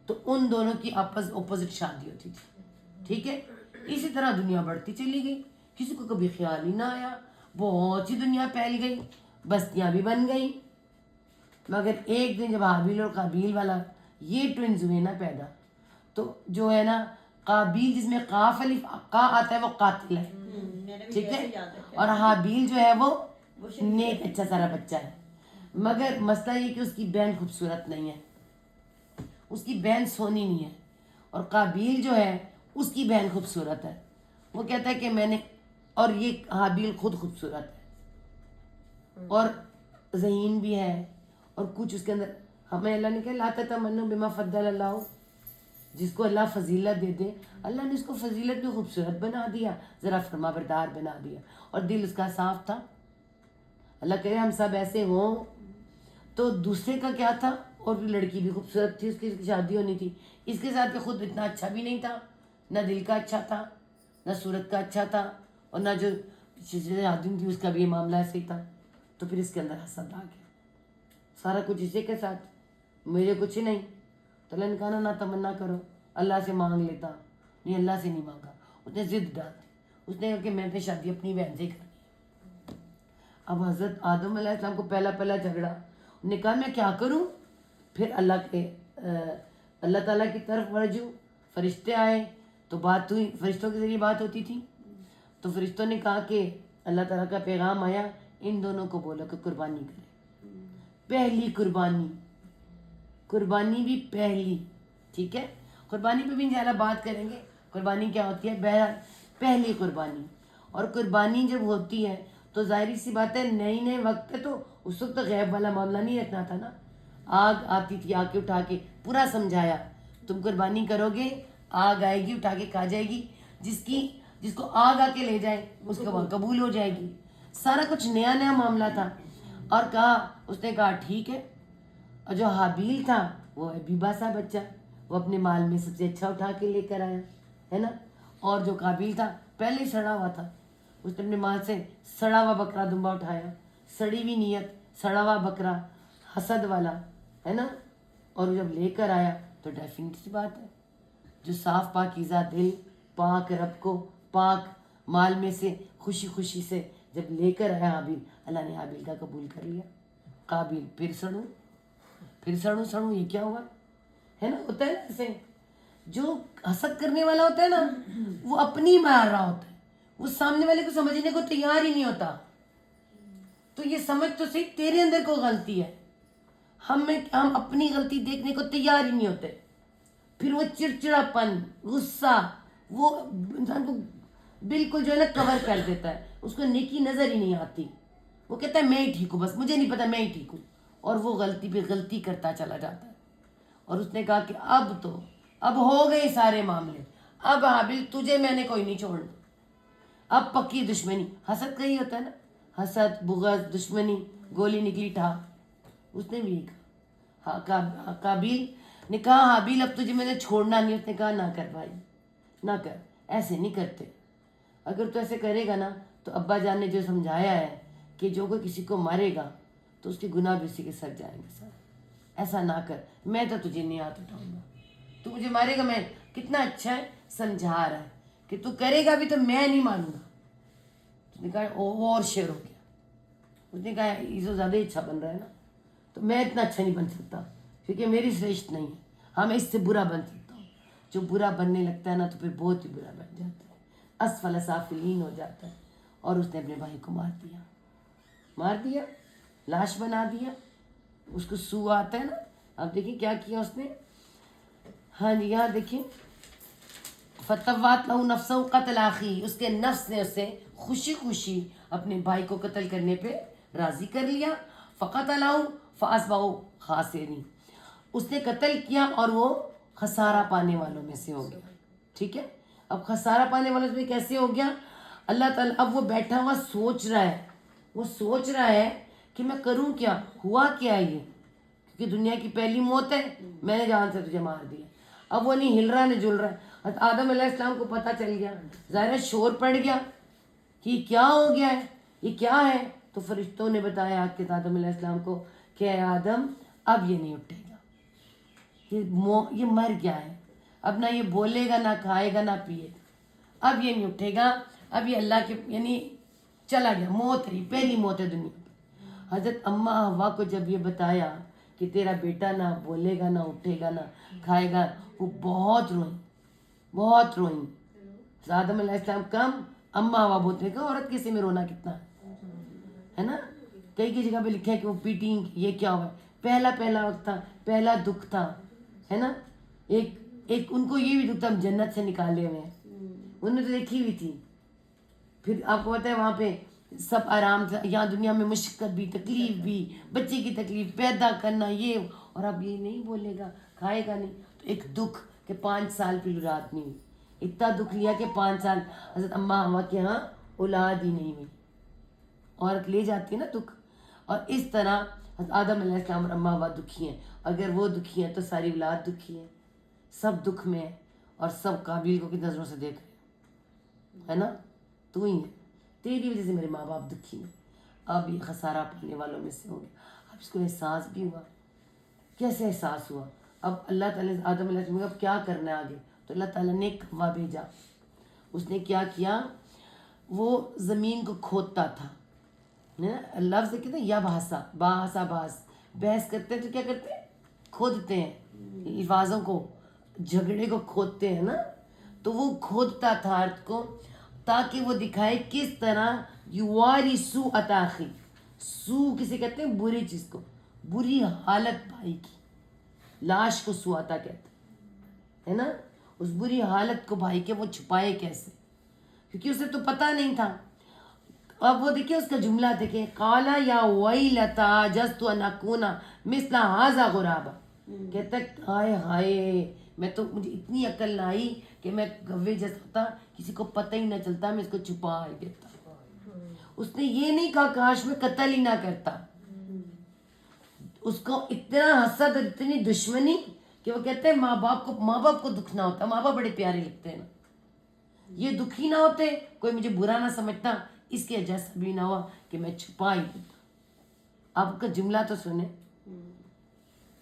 تو ان دونوں کی آپس اپوزٹ شادی ہوتی تھی. ٹھیک ہے. اسی طرح دنیا بڑھتی چلی گئی، کسی کو کبھی خیال ہی نہ آیا، بہت سی دنیا پھیل گئی، بستیاں بھی بن گئی. مگر ایک دن جب حابیل اور قابیل والا یہ ٹوئنز ہوئے نا پیدا، تو جو ہے نا قابیل جس میں قاف الف قا آتا ہے وہ قاتل ہے. ٹھیک ہے. اور حابیل جو ہے وہ نیک اچھا سارا بچہ ہے. مگر مسئلہ یہ کہ اس کی بہن خوبصورت نہیں ہے، اس کی بہن سونی نہیں ہے. اور قابیل جو ہے اس کی بہن خوبصورت ہے. وہ کہتا ہے کہ میں نے، اور یہ حابیل خود خوبصورت ہے اور ذہین بھی ہے اور کچھ اس کے اندر ہمیں اللہ نے کہا لا تتمنوا بما فضل اللہ، جس کو اللہ فضیلت دے دے اللہ نے اس کو فضیلت بھی خوبصورت بنا دیا، ذرا فرما بردار بنا دیا، اور دل اس کا صاف تھا. اللہ کرے ہم سب ایسے ہوں. تو دوسرے کا کیا تھا، اور بھی لڑکی بھی خوبصورت تھی، اس کی شادی ہونی تھی، اس کے ساتھ خود اتنا اچھا بھی نہیں تھا، نہ دل کا اچھا تھا، نہ صورت کا اچھا تھا، اور نہ جو شادی تھی اس کا بھی یہ معاملہ ایسے ہی تھا. تو پھر اس کے اندر حسد آ گیا، سارا کچھ اسی کے ساتھ، مجھے کچھ ہی نہیں. تو اللہ نے کہا نہ تمنا کرو، اللہ سے مانگ لیتا. نہیں، اللہ سے نہیں مانگا، اس نے ضد ڈال دی. اس نے کہا کہ میں نے شادی اپنی بہن سے کرنی. اب حضرت آدم علیہ السلام کو پہلا جھگڑا، انہوں نے کہا میں کیا کروں. پھر اللہ تعالیٰ کی طرف رجوع، فرشتے آئے تو بات ہوئی، فرشتوں کے ذریعے بات ہوتی تھی. تو فرشتوں نے کہا کہ اللہ تعالیٰ کا پیغام آیا، ان دونوں کو بولو کہ قربانی کرے. پہلی قربانی بھی پہلی، ٹھیک ہے. قربانی پہ بھی انشاءاللہ بات کریں گے، قربانی کیا ہوتی ہے. بہرحال پہلی قربانی. اور قربانی جب ہوتی ہے تو ظاہری سی بات ہے، نئے وقت ہے تو اس وقت تو غیب والا معاملہ نہیں رکھنا تھا نا. آگ آتی تھی، آگ کے اٹھا کے پورا سمجھایا تم قربانی کرو گے، آگ آئے گی اٹھا کے کھا جائے گی، جس کو آگ آ کے لے جائے اس کو وہاں قبول ہو جائے گی. سارا کچھ نیا معاملہ تھا. اور اس نے کہا ٹھیک ہے. اور جو حابیل تھا وہ بیبا سا بچہ، وہ اپنے مال میں سب سے اچھا اٹھا کے لے کر آیا ہے نا. اور جو قابیل تھا پہلے ہی سڑا ہوا تھا، اس نے اپنے مال سے سڑا ہوا بکرا دمبا اٹھایا، سڑی ہوئی نیت، سڑا ہوا بکرا، حسد والا ہے نا. اور جب لے کر آیا تو ڈیفینیٹ سی بات ہے، جو صاف پاکیزہ دل، پاک رب کو پاک مال میں سے خوشی سے جب لے کر آیا حابیل، اللہ نے حابیل کا قبول کر لیا. قابیل پھر سڑوں یہ کیا ہوا ہے نا. ہوتا ہے نا ایسے، جو حسد کرنے والا ہوتا ہے نا وہ اپنی مار رہا ہوتا ہے، وہ سامنے والے کو سمجھنے کو تیار ہی نہیں ہوتا. تو یہ سمجھ تو صحیح تیرے اندر کو غلطی ہے، ہم اپنی غلطی دیکھنے کو تیار ہی نہیں ہوتے. پھر وہ چڑچڑاپن، غصہ، وہ انسان کو بالکل جو ہے نا کور کر دیتا ہے، اس کو نیکی نظر ہی نہیں آتی. وہ کہتا ہے میں ہی ٹھیک ہوں، بس مجھے نہیں پتا میں ہی ٹھیک ہوں، اور وہ غلطی پہ غلطی کرتا چلا جاتا ہے. اور اس نے کہا کہ اب ہو گئے سارے معاملے، اب حابیل تجھے میں نے کوئی نہیں چھوڑنا، اب پکی دشمنی. حسد کا ہی ہوتا ہے نا، حسد، بغض، دشمنی، گولی نکلی ٹھا. اس نے بھی کہا، قابیل نے کہا حابیل اب تجھے میں نے چھوڑنا نہیں. اس نے کہا نہ کر بھائی، نہ کر، ایسے نہیں کرتے. اگر تو ایسے کرے گا نا تو ابا جان نے جو سمجھایا ہے کہ جو کوئی کسی کو مارے گا تو اس کے گناہ بھی اسی کے سر جائیں گے سر. ایسا نہ کر، میں تو تجھے نہیں ہاتھ اٹھاؤں گا، تو مجھے مارے گا. میں کتنا اچھا ہے، سمجھا رہا ہے کہ تو کرے گا بھی تو میں نہیں مانوں گا. اس نے کہا اور شیر ہو گیا. اس نے کہا یہ تو زیادہ ہی اچھا بن رہا ہے نا، تو میں اتنا اچھا نہیں بن سکتا کیونکہ میری سرشت نہیں ہے. ہاں میں اس سے برا بن سکتا ہوں. جو برا بننے لگتا ہے نا تو پھر بہت ہی برا بن جاتا ہے، اسفل سافلین ہو جاتا ہے. اور اس نے اپنے بھائی کو مار دیا، لاش بنا دیا. اس کو سو آتا ہے نا. اب دیکھیں کیا کیا اس نے. ہاں جی یہاں دیکھیں، فتوات لہو نفسہ قتل اخی، اس کے نفس نے اسے خوشی اپنے بھائی کو قتل کرنے پہ راضی کر لیا. فقتلہ فاصبحوا خاسرین، اس نے قتل کیا اور وہ خسارہ پانے والوں میں سے ہو گیا. ٹھیک ہے، اب خسارہ پانے والوں میں کیسے ہو گیا. اللہ تعالیٰ اب وہ بیٹھا ہوا سوچ رہا ہے کہ میں کروں کیا، ہوا کیا یہ، کیونکہ دنیا کی پہلی موت ہے، میں نے جان سے تجھے مار دیا. اب وہ نہیں ہل رہا نہیں جل رہا ہے. حضرت آدم علیہ السلام کو پتہ چل گیا، ظاہر شور پڑ گیا کہ یہ کیا ہو گیا ہے، یہ کیا ہے. تو فرشتوں نے بتایا کہ آدم علیہ السلام کو کہ اے آدم اب یہ نہیں اٹھے گا، یہ مر گیا ہے، اب نہ یہ بولے گا، نہ کھائے گا، نہ پیے گا، اب یہ نہیں اٹھے گا. اب یہ اللہ کے یعنی چلا گیا، موت رہی، پہلی موت ہے دنیا پہ. حضرت اماں حوا کو جب یہ بتایا کہ تیرا بیٹا نہ بولے گا، نہ اٹھے گا، نہ کھائے گا، وہ بہت روئیں. آدم علیہ السلام کم، اماں حوا بولتے کہ عورت کسی میں رونا کتنا ہے نا. کئی جگہ پہ لکھا ہے کہ وہ پیٹیں، یہ کیا ہوا ہے. پہلا وقت تھا، پہلا دکھ تھا ہے نا. ایک ان کو یہ بھی دکھ تھا، ہم جنت سے نکالے ہوئے ہیں، انہوں نے تو دیکھی ہوئی تھی. پھر آپ کو پتہ ہے وہاں پہ سب آرام تھا. یہاں دنیا میں مشقت بھی، تکلیف بھی، بچے کی تکلیف پیدا کرنا، یہ اور اب یہ نہیں بولے گا, کھائے گا نہیں. تو ایک دکھ کہ 5 سال پھر اولاد نہیں ہوئی, اتنا دکھ لیا کہ 5 سال حضرت اماں ہوا کے ہاں اولاد ہی نہیں ہوئی. عورت لے جاتی ہے نا دکھ. اور اس طرح حضرت آدم علیہ السلام اور اماں ہوا دکھی ہیں. اگر وہ دکھی ہیں تو ساری اولاد دکھی ہے, سب دکھ میں ہے, اور سب قابل کو کی نظروں سے دیکھ رہے ہے نا. تو ہی ہے, تیری وجہ سے میرے ماں باپ دکھی ہیں. اب یہ خسارہ پانے والوں میں سے ہو گیا. اب اس کو احساس بھی ہوا. کیسے احساس ہوا؟ اب اللہ تعالیٰ آدم علیہ السلام اب کیا کرنا ہے آگے؟ تو اللہ تعالیٰ نے ایک کوا بھیجا. اس نے کیا کیا, وہ زمین کو کھودتا تھا. لفظ کہتے ہیں یا بھاسا, باسا باس, بحث کرتے ہیں تو کیا کرتے ہیں, کھودتے ہیں الفاظوں کو, جھگڑے کو کھودتے ہیں نا. تو وہ کھودتا تھا ارتھ کو تاکہ وہ دکھائے کس طرح یواری سو اتاخی. سو کسے کہتے ہیں؟ بری چیز کو, بری حالت بھائی کی, لاش کو سو آتا کہتے ہے نا. اس بری حالت کو بھائی کے وہ چھپائے کیسے, کیونکہ اسے تو پتہ نہیں تھا. اب وہ دیکھیں اس کا جملہ دیکھیں, قالا یا ویلتا جست ان اکون مثل ھذا غرابا. کہتا ہے ہائے ہائے, میں تو مجھے اتنی عقل نہ آئی کہ میں گوے جیسا ہوتا, کسی کو پتہ ہی نہ چلتا, میں اس کو چھپا ہی دیتا. اس نے یہ نہیں کہا کاش میں قتل ہی نہ کرتا. اس کو اتنا حسد اور اتنی دشمنی کہ وہ کہتے ہیں ماں باپ کو دکھ نہ ہوتا. ماں باپ بڑے پیارے لگتے ہیں نا, یہ دکھی نہ ہوتے, کوئی مجھے برا نہ سمجھتا, اس کے جیسا بھی نہ ہوا کہ میں چھپا ہی دیتا. آپ کا جملہ تو سنیں,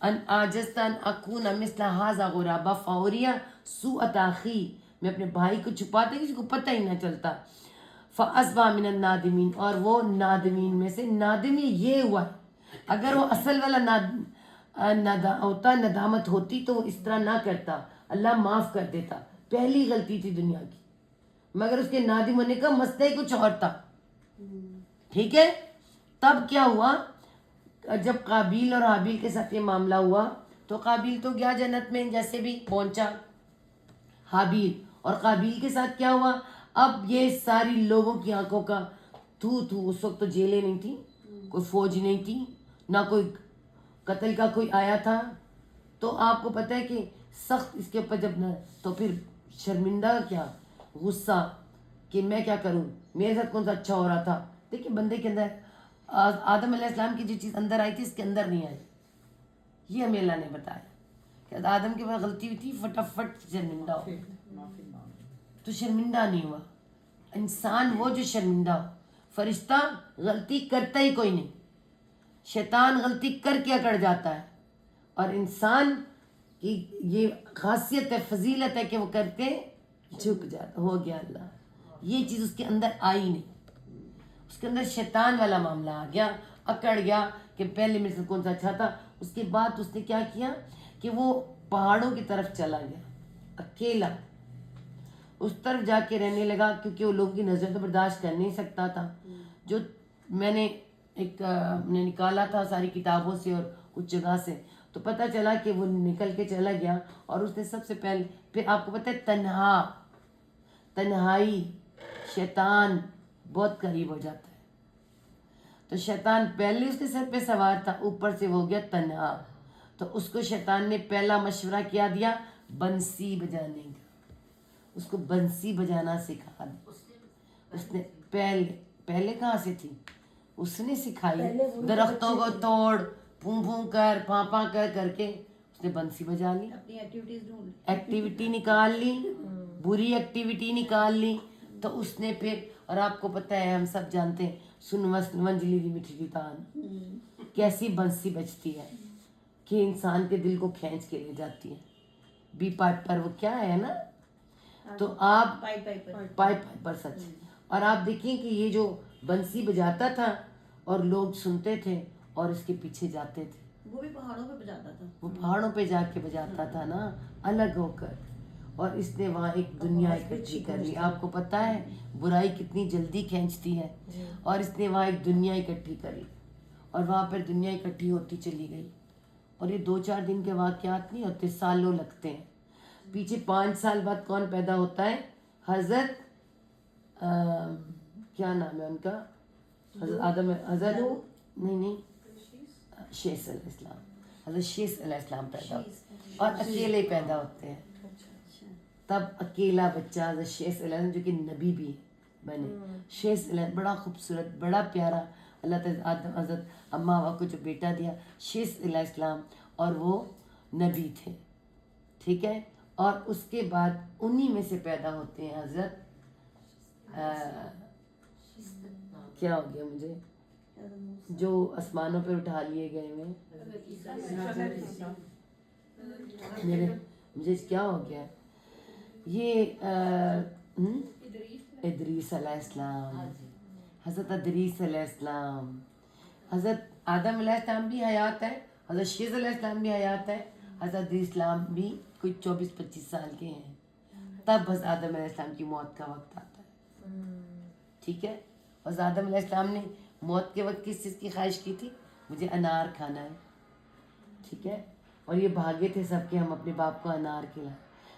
ان آجزت ان اکون مثل ھذا غرابا فوریہ سوءۃ اخی, میں اپنے بھائی کو چھپاتے کسی کو پتہ ہی نہ چلتا. فاصبح من النادمین, اور وہ نادمین میں سے. نادم یہ ہوا ہے, اگر وہ اصل والا ہوتا, ندامت ہوتی تو وہ اس طرح نہ کرتا, اللہ معاف کر دیتا. پہلی غلطی تھی دنیا کی, مگر اس کے نادم ہونے کا مسئلہ ہی کچھ اور تھا. ٹھیک ہے. تب کیا ہوا, جب قابیل اور حابیل کے ساتھ یہ معاملہ ہوا تو قابیل تو گیا جنت میں جیسے بھی پہنچا حابیل, اور قابیل کے ساتھ کیا ہوا, اب یہ ساری لوگوں کی آنکھوں کا تھو. اس وقت تو جیلیں نہیں تھی, کوئی فوج نہیں تھی, نہ کوئی قتل کا کوئی آیا تھا. تو آپ کو پتہ ہے کہ سخت اس کے اوپر جب نہ, تو پھر شرمندہ کیا, غصہ کہ میں کیا کروں, میرے ساتھ کون سا اچھا ہو رہا تھا. دیکھیں بندے کے اندر آدم علیہ السلام کی جو چیز اندر آئی تھی اس کے اندر نہیں آئی. یہ ہمیں اللہ نے بتایا کہ آدم کے بعد غلطی ہوئی تھی, فٹافٹ شرمندہ ہو, تو شرمندہ نہیں ہوا. انسان وہ جو شرمندہ ہو, فرشتہ غلطی کرتا ہی کوئی نہیں, شیطان غلطی کر کے اکڑ جاتا ہے, اور انسان کی یہ خاصیت ہے, فضیلت ہے کہ وہ کر کے جھک جاتا. ہو گیا اللہ, یہ چیز اس کے اندر آئی نہیں. اس کے اندر شیطان والا معاملہ آ گیا, اکڑ گیا کہ پہلے میرے سے کون سا اچھا تھا. اس کے بعد اس نے کیا کیا کہ وہ پہاڑوں کی طرف چلا گیا اکیلا, اس طرف جا کے رہنے لگا, کیونکہ وہ لوگوں کی نظر تو برداشت کر نہیں سکتا تھا. جو میں نے نے نکالا تھا ساری کتابوں سے اور کچھ جگہ سے, تو پتہ چلا کہ وہ نکل کے چلا گیا. اور اس نے سب سے پہلے, پھر آپ کو پتہ ہے تنہائی شیطان بہت قریب ہو جاتا ہے. تو شیطان پہلے اس کے سر پہ سوار تھا, اوپر سے وہ ہو گیا تنہا. تو اس کو شیطان نے پہلا مشورہ کیا دیا, بنسی بجانے کا. اس کو بنسی بجانا سکھا دیا. اس نے پہلے کہاں سے تھی, اس نے سکھائی. درختوں کو توڑ پھوں پھوں کر پھاں پھاں کر کے اس نے بنسی بجا لی, اپنی ایکٹیویٹیز ڈھونڈ لی, ایکٹیویٹی نکال لی, بری ایکٹیویٹی نکال لی. تو اس نے پھر, اور آپ کو پتہ ہے ہم سب جانتے ہیں, ونجلی دی مٹھی تان کیسی بنسی بجتی ہے کہ انسان کے دل کو کھینچ کے لے جاتی ہے. بی پائپ پر وہ کیا ہے نا, تو آپ پائپ پر سچ. اور آپ دیکھیں کہ یہ جو بنسی بجاتا تھا اور لوگ سنتے تھے اور اس کے پیچھے جاتے تھے, وہ بھی پہاڑوں پہ بجاتا تھا. وہ پہاڑوں پہ جا کے بجاتا تھا نا الگ ہو کر. اور اس نے وہاں ایک دنیا اکٹھی کر لی. آپ کو پتہ ہے برائی کتنی جلدی کھینچتی ہے, اور اس نے وہاں ایک دنیا اکٹھی کر لی, اور وہاں پر دنیا اکٹھی ہوتی چلی گئی. اور یہ 2-4 دن کے واقعات نہیں ہوتے, سالوں لگتے ہیں. پیچھے 5 سال بعد کون پیدا ہوتا ہے, حضرت کیا نام ہے ان کا, حضرت آدم, حضرت نہیں شیس علیہ السلام. حضرت شیس علیہ السلام پیدا ہوتے اور اکیلے پیدا ہوتے ہیں. تب اکیلا بچہ حضرت شیس علیہ السلام جو کہ نبی بھی بنے. شیس علیہ بڑا خوبصورت بڑا پیارا اللہ تعالیٰ حضرت اماں ہوا کو جو بیٹا دیا شیس علیہ السلام اور وہ نبی تھے. ٹھیک ہے. اور اس کے بعد انہی میں سے پیدا ہوتے ہیں حضرت کیا ہو گیا مجھے جو آسمانوں پہ اٹھا لیے گئے ہوئے میرے مجھے کیا ہو گیا یہ ادریس علیہ السلام حضرت ادریس علیہ السلام. حضرت آدم علیہ السلام بھی حیات ہے, حضرت شیس علیہ السلام بھی حیات ہے, حضرت ادریس السلام بھی کچھ 24-25 سال کے ہیں. تب بس آدم علیہ السلام کی موت کا وقت آتا ہے. ٹھیک ہے. اور آدم علیہ السلام نے موت کے وقت کس چیز کی خواہش کی تھی؟ مجھے انار کھانا ہے. ٹھیک ہے. اور یہ بھاگے تھے سب کے ہم اپنے باپ کو انار کھلائیں.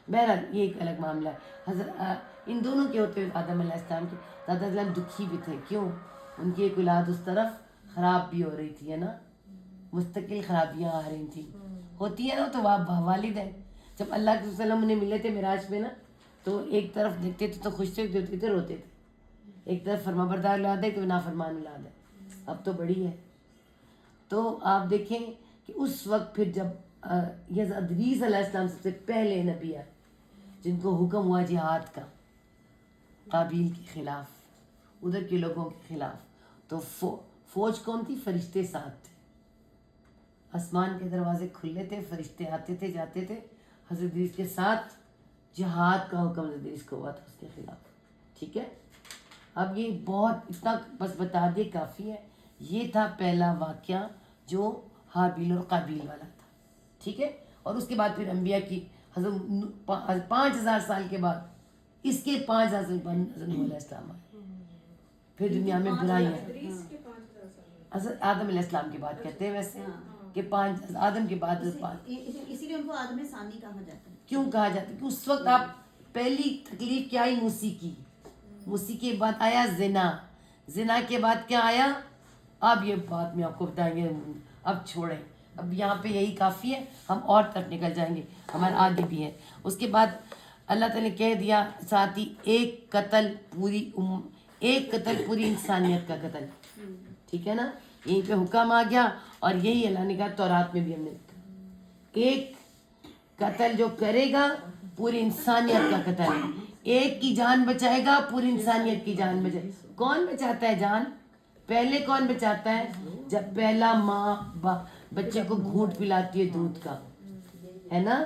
بہرحال یہ ایک الگ معاملہ ہے. حضرت ان دونوں کے ہوتے ہوئے آدم علیہ السلام کے آدم علیہ السلام دکھی بھی تھے. کیوں؟ ان کی ایک اولاد اس طرف خراب بھی ہو رہی تھی ہے نا, مستقل خرابیاں آ رہی تھیں. ہوتی ہے نا, تو والد ہے. جب اللہ کے وسلم انہیں ملے تھے معراج میں نا, تو ایک طرف دیکھتے تھے تو خوش تھے, دیکھتے تھے روتے تھے. ایک طرف فرما بردار اولاد ہے کہ نافرمان اولاد ہے. اب تو بڑی ہے. تو آپ دیکھیں کہ اس وقت پھر جب یہ ادریس علیہ السلام سب سے پہلے نبی آئے جن کو حکم ہوا جہاد کا قابیل کے خلاف, ادھر کے لوگوں کے خلاف. تو فوج کون تھی؟ فرشتے ساتھ تھے. آسمان کے دروازے کھلے تھے, فرشتے آتے تھے جاتے تھے. حضرت ادریس کے ساتھ جہاد کا حکم حضرت ادریس کو ہوا تھا اس کے خلاف. ٹھیک ہے. اب یہ بہت اتنا بس بتا دے کافی ہے. یہ تھا پہلا واقعہ جو حابیل اور قابیل والا تھا. ٹھیک ہے. اور اس کے بعد پھر انبیاء کی حضرت 5000 سال کے بعد اس کے 5000 سال بعد حضرت نوح علیہ السلام آئے. پھر دنیا میں برائیاں حضرت آدم علیہ السلام کی بات کرتے ہیں ویسے کہ 5 آدم کے بعد 5. اسی لیے ان کو آدم ثانی کہا جاتا ہے. کیوں کہا جاتا ہے؟ کہ اس وقت آپ پہلی تکلیف کیا آئی؟ موسیقی. موسیقی کے بعد آیا زنا. زنا کے بعد کیا آیا؟ اب یہ بات میں آپ کو بتائیں گے, اب چھوڑیں, اب یہاں پہ یہی کافی ہے, ہم اور طرف نکل جائیں گے, ہمارے آگے بھی ہے. اس کے بعد اللہ تعالیٰ نے کہہ دیا ساتھ ہی ایک قتل پوری انسانیت کا قتل. ٹھیک ہے نا. یہیں پہ حکم آ گیا اور یہی اللہ نے کہا تورات میں بھی ہم نے لکھا ایک قتل جو کرے گا پوری انسانیت کا قتل ہے. ایک کی جان بچائے گا پوری انسانیت کی جان بچائے. کون بچاتا ہے جان؟ پہلے کون بچاتا ہے؟ جب پہلا ماں بچے کو گھونٹ پلاتی ہے دودھ کا, ہے نا.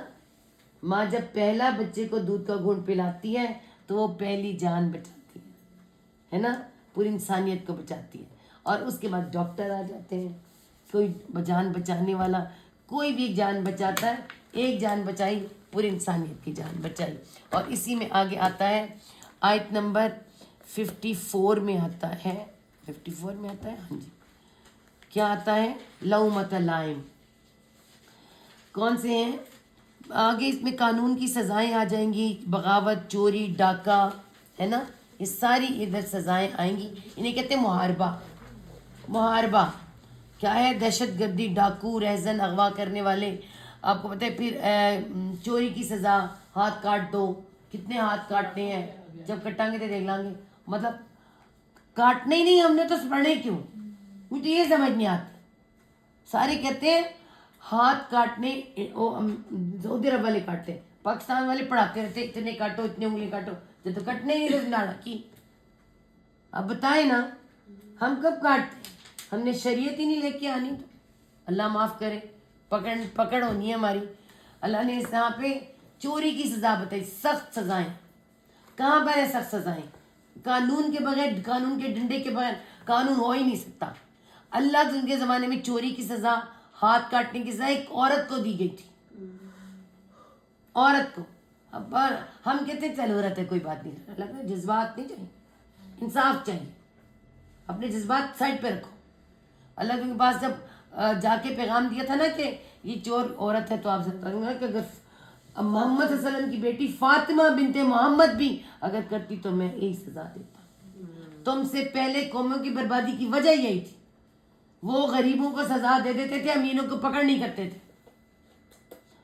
ماں جب پہلا بچے کو دودھ کا گھونٹ پلاتی ہے تو وہ پہلی جان بچاتی ہے نا, پوری انسانیت کو بچاتی ہے. اور اس کے بعد ڈاکٹر آ جاتے ہیں. کوئی جان بچانے والا کوئی بھی ایک جان بچاتا ہے, ایک جان بچائی پوری انسانیت کی جان بچائی. اور اسی میں آگے آتا ہے آیت نمبر 54 میں آتا ہے, 54 میں آتا ہے, ہاں جی, کیا آتا ہے؟ لومۃ لائم. کون سے ہیں آگے؟ اس میں قانون کی سزائیں آ جائیں گی, بغاوت, چوری, ڈاکہ, ہے نا, یہ ساری ادھر سزائیں آئیں گی. انہیں کہتے ہیں محاربہ. محاربہ کیا ہے؟ دہشت گردی, ڈاکو, رہزن, اغوا کرنے والے. آپ کو پتہ ہے پھر چوری کی سزا ہاتھ کاٹ دو. کتنے ہاتھ کاٹنے ہیں؟ جب کٹائیں گے تو دیکھ لیں گے. مطلب کاٹنے ہی نہیں, ہم نے تو پڑھے کیوں؟ مجھے یہ سمجھ نہیں آتی. سارے کہتے ہیں ہاتھ کاٹنے, سعودی عرب والے کاٹتے ہیں, پاکستان والے پڑھاتے رہتے اتنے کاٹو اتنے انگلی کاٹو, جب تو کٹنے ہی نہیں رہا کی. اب بتائیں نا ہم کب کاٹتے ہیں؟ ہم نے شریعت ہی نہیں لے کے آنی. تو اللہ معاف کرے, پکڑ ہونی ہے ہماری. اللہ نے اس یہاں پہ چوری کی سزا بتائی, سخت سزائیں. کہاں پر ہے سخت سزائیں؟ قانون کے بغیر, قانون کے ڈنڈے کے بغیر قانون ہو ہی نہیں سکتا. اللہ کے زمانے میں چوری کی سزا, ہاتھ کاٹنے کی سزا ایک عورت کو دی گئی تھی, عورت کو. اب ہم کہتے ہیں چل عورت ہے کوئی بات نہیں. اللہ کے جذبات نہیں چاہیے, انصاف چاہیے. اپنے جذبات سائڈ پہ رکھو. اللہ کے پاس جب جا کے پیغام دیا تھا نا کہ یہ چور عورت ہے, تو آپ سے کہ اگر محمد صلی اللہ علیہ وسلم کی بیٹی فاطمہ بنت محمد بھی اگر کرتی تو میں یہی سزا دیتا. تم سے پہلے قوموں کی بربادی کی وجہ یہی تھی. وہ غریبوں کو سزا دے دیتے تھے, امینوں کو پکڑ نہیں کرتے تھے.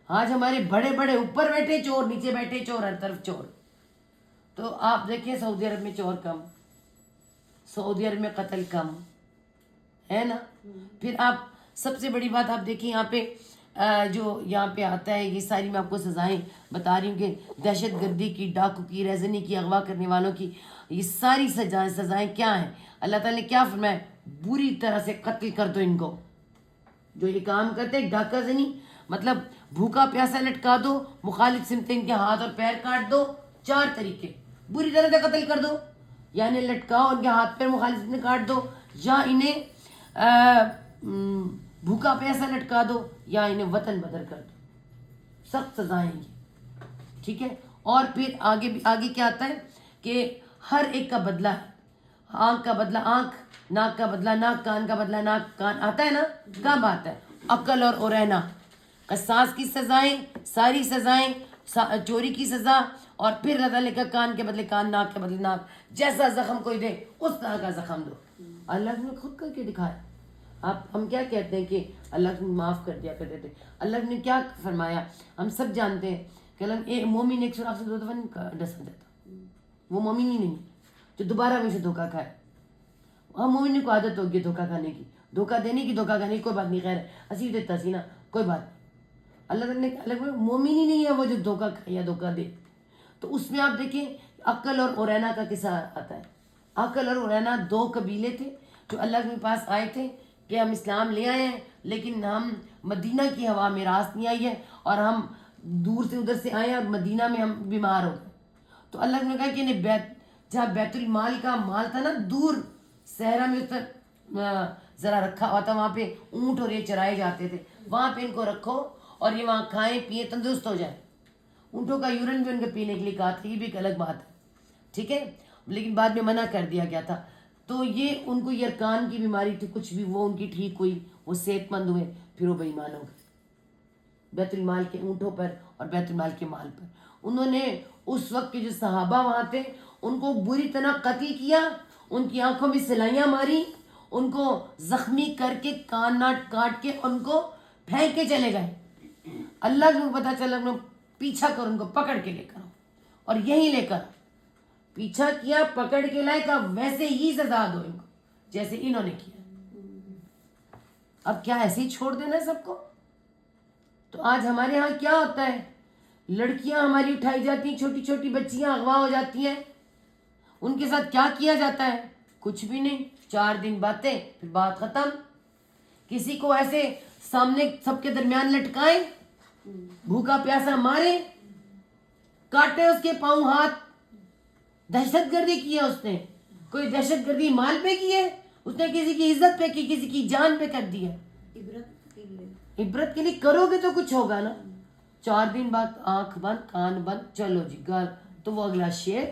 آج ہمارے بڑے بڑے اوپر بیٹھے چور، نیچے بیٹھے چور، ہر طرف چور. تو آپ دیکھیں سعودی عرب میں چور کم، سعودی عرب میں قتل کم ہے نا. پھر آپ سب سے بڑی بات آپ دیکھیں یہاں پہ جو یہاں پہ آتا ہے، یہ ساری میں آپ کو سزائیں بتا رہی ہوں کہ دہشت گردی کی، ڈاکو کی، ریزنی کی، اغوا کرنے والوں کی، یہ ساری سزائیں کیا ہیں؟ اللہ تعالیٰ نے کیا فرمایا؟ بری طرح سے قتل کر دو ان کو. جو یہ کام کرتے ہیں ڈاکہ زنی، مطلب بھوکا پیاسا لٹکا دو، مخالف سمت ان کے ہاتھ اور پیر کاٹ دو. 4 طریقے، بری طرح سے قتل کر دو، یا انہیں لٹکاؤ، ان کے ہاتھ پیر مخالف سمت کاٹ دو، یا انہیں بھوکا پیاسا لٹکا دو، یا انہیں وطن بدر کر دو. سخت سزائیں یہ، ٹھیک ہے. اور پھر آگے کیا آتا ہے کہ ہر ایک کا بدلہ ہے. آنکھ کا بدلہ آنکھ، ناک کا بدلہ ناک، کان کا بدلہ ناک کان. آتا ہے نا؟ کب آتا ہے؟ عقل اور اورینا. قصاص کی سزائیں، ساری سزائیں، چوری کی سزا، اور پھر اللہ تعالیٰ کا کان کے بدلے کان، ناک کے بدلے ناک. جیسا زخم کوئی دے اس طرح کا زخم دو. اللہ نے خود کر کے دکھایا. ہم کیا کہتے ہیں کہ اللہ نے معاف کر دیا کرتے تھے. اللہ نے کیا فرمایا ہم سب جانتے ہیں کہ مومن 100 سے 2 دفعہ نہیں ڈسا جاتا. وہ مومن ہی نہیں جو دوبارہ مجھے دھوکہ کھائے. ہم مومن کو عادت ہوگی دھوکہ کھانے کی، دھوکہ دینے کی، دھوکہ کھانے کی. کوئی بات نہیں، خیر ہنسی دیتا سی نا، کوئی بات نہیں. اللہ تعالیٰ نے الگ مومن ہی نہیں ہے وہ جو دھوکہ کھائے یا دھوکہ دے. تو اس میں آپ دیکھیں عقل اور اورینا کا قصہ آتا ہے. عقل اور اورینا 2 قبیلے تھے جو اللہ کے پاس آئے تھے کہ ہم اسلام لے آئے ہیں، لیکن ہم مدینہ کی ہوا میں راس نہیں آئی ہے، اور ہم دور سے ادھر سے آئے ہیں اور مدینہ میں ہم بیمار ہو گئے. تو اللہ نے کہا کہ انہیں جہاں بیت المال کا مال تھا نا، دور صحرا میں ذرا رکھا ہوا تھا، وہاں پہ اونٹ اور یہ چرائے جاتے تھے، وہاں پہ ان کو رکھو اور یہ وہاں کھائیں پیئیں تندرست ہو جائیں. اونٹوں کا یورن بھی ان کے پینے کے لیے کہا تھا، یہ بھی ایک الگ بات ہے، ٹھیک ہے، لیکن بعد میں منع کر دیا گیا تھا. تو یہ ان کو یرکان کی بیماری تھی کچھ بھی، وہ ان کی ٹھیک ہوئی، وہ صحت مند ہوئے، پھر وہ بے ایمان ہو گئے بیت المال کے اونٹوں پر اور بیت المال کے مال پر. انہوں نے اس وقت کے جو صحابہ وہاں تھے ان کو بری طرح قتل کیا، ان کی آنکھوں میں سلائیاں ماری، ان کو زخمی کر کے کان ناٹ کاٹ کے ان کو پھینک کے چلے گئے. اللہ کو پتا چلا پیچھا کر ان کو پکڑ کے لے کر آؤ، اور یہیں لے کر پیچھا کیا، پکڑ کے لائے، کا ویسے ہی سزا دو ان کو جیسے انہوں نے کیا. اب کیا ایسے ہی چھوڑ دینا ہے سب کو؟ تو آج ہمارے ہاں کیا ہوتا ہے، لڑکیاں ہماری اٹھائی جاتی ہیں، چھوٹی چھوٹی بچیاں اغوا ہو جاتی ہیں، ان کے ساتھ کیا کیا جاتا ہے؟ کچھ بھی نہیں، 4 دن باتیں، پھر بات ختم. کسی کو ایسے سامنے سب کے درمیان لٹکائیں، بھوکا پیاسا مارے، کاٹے اس کے پاؤں ہاتھ. دہشت گردی کی ہے اس نے، کوئی دہشت گردی مال پہ کی ہے، اس نے کسی کی عزت پہ کی، کسی کی جان پہ کر دی ہے. عبرت کے لیے کرو گے تو کچھ ہوگا نا. 4 دن بعد آنکھ بند کان بند، چلو جی گھر. تو وہ اگلا شیر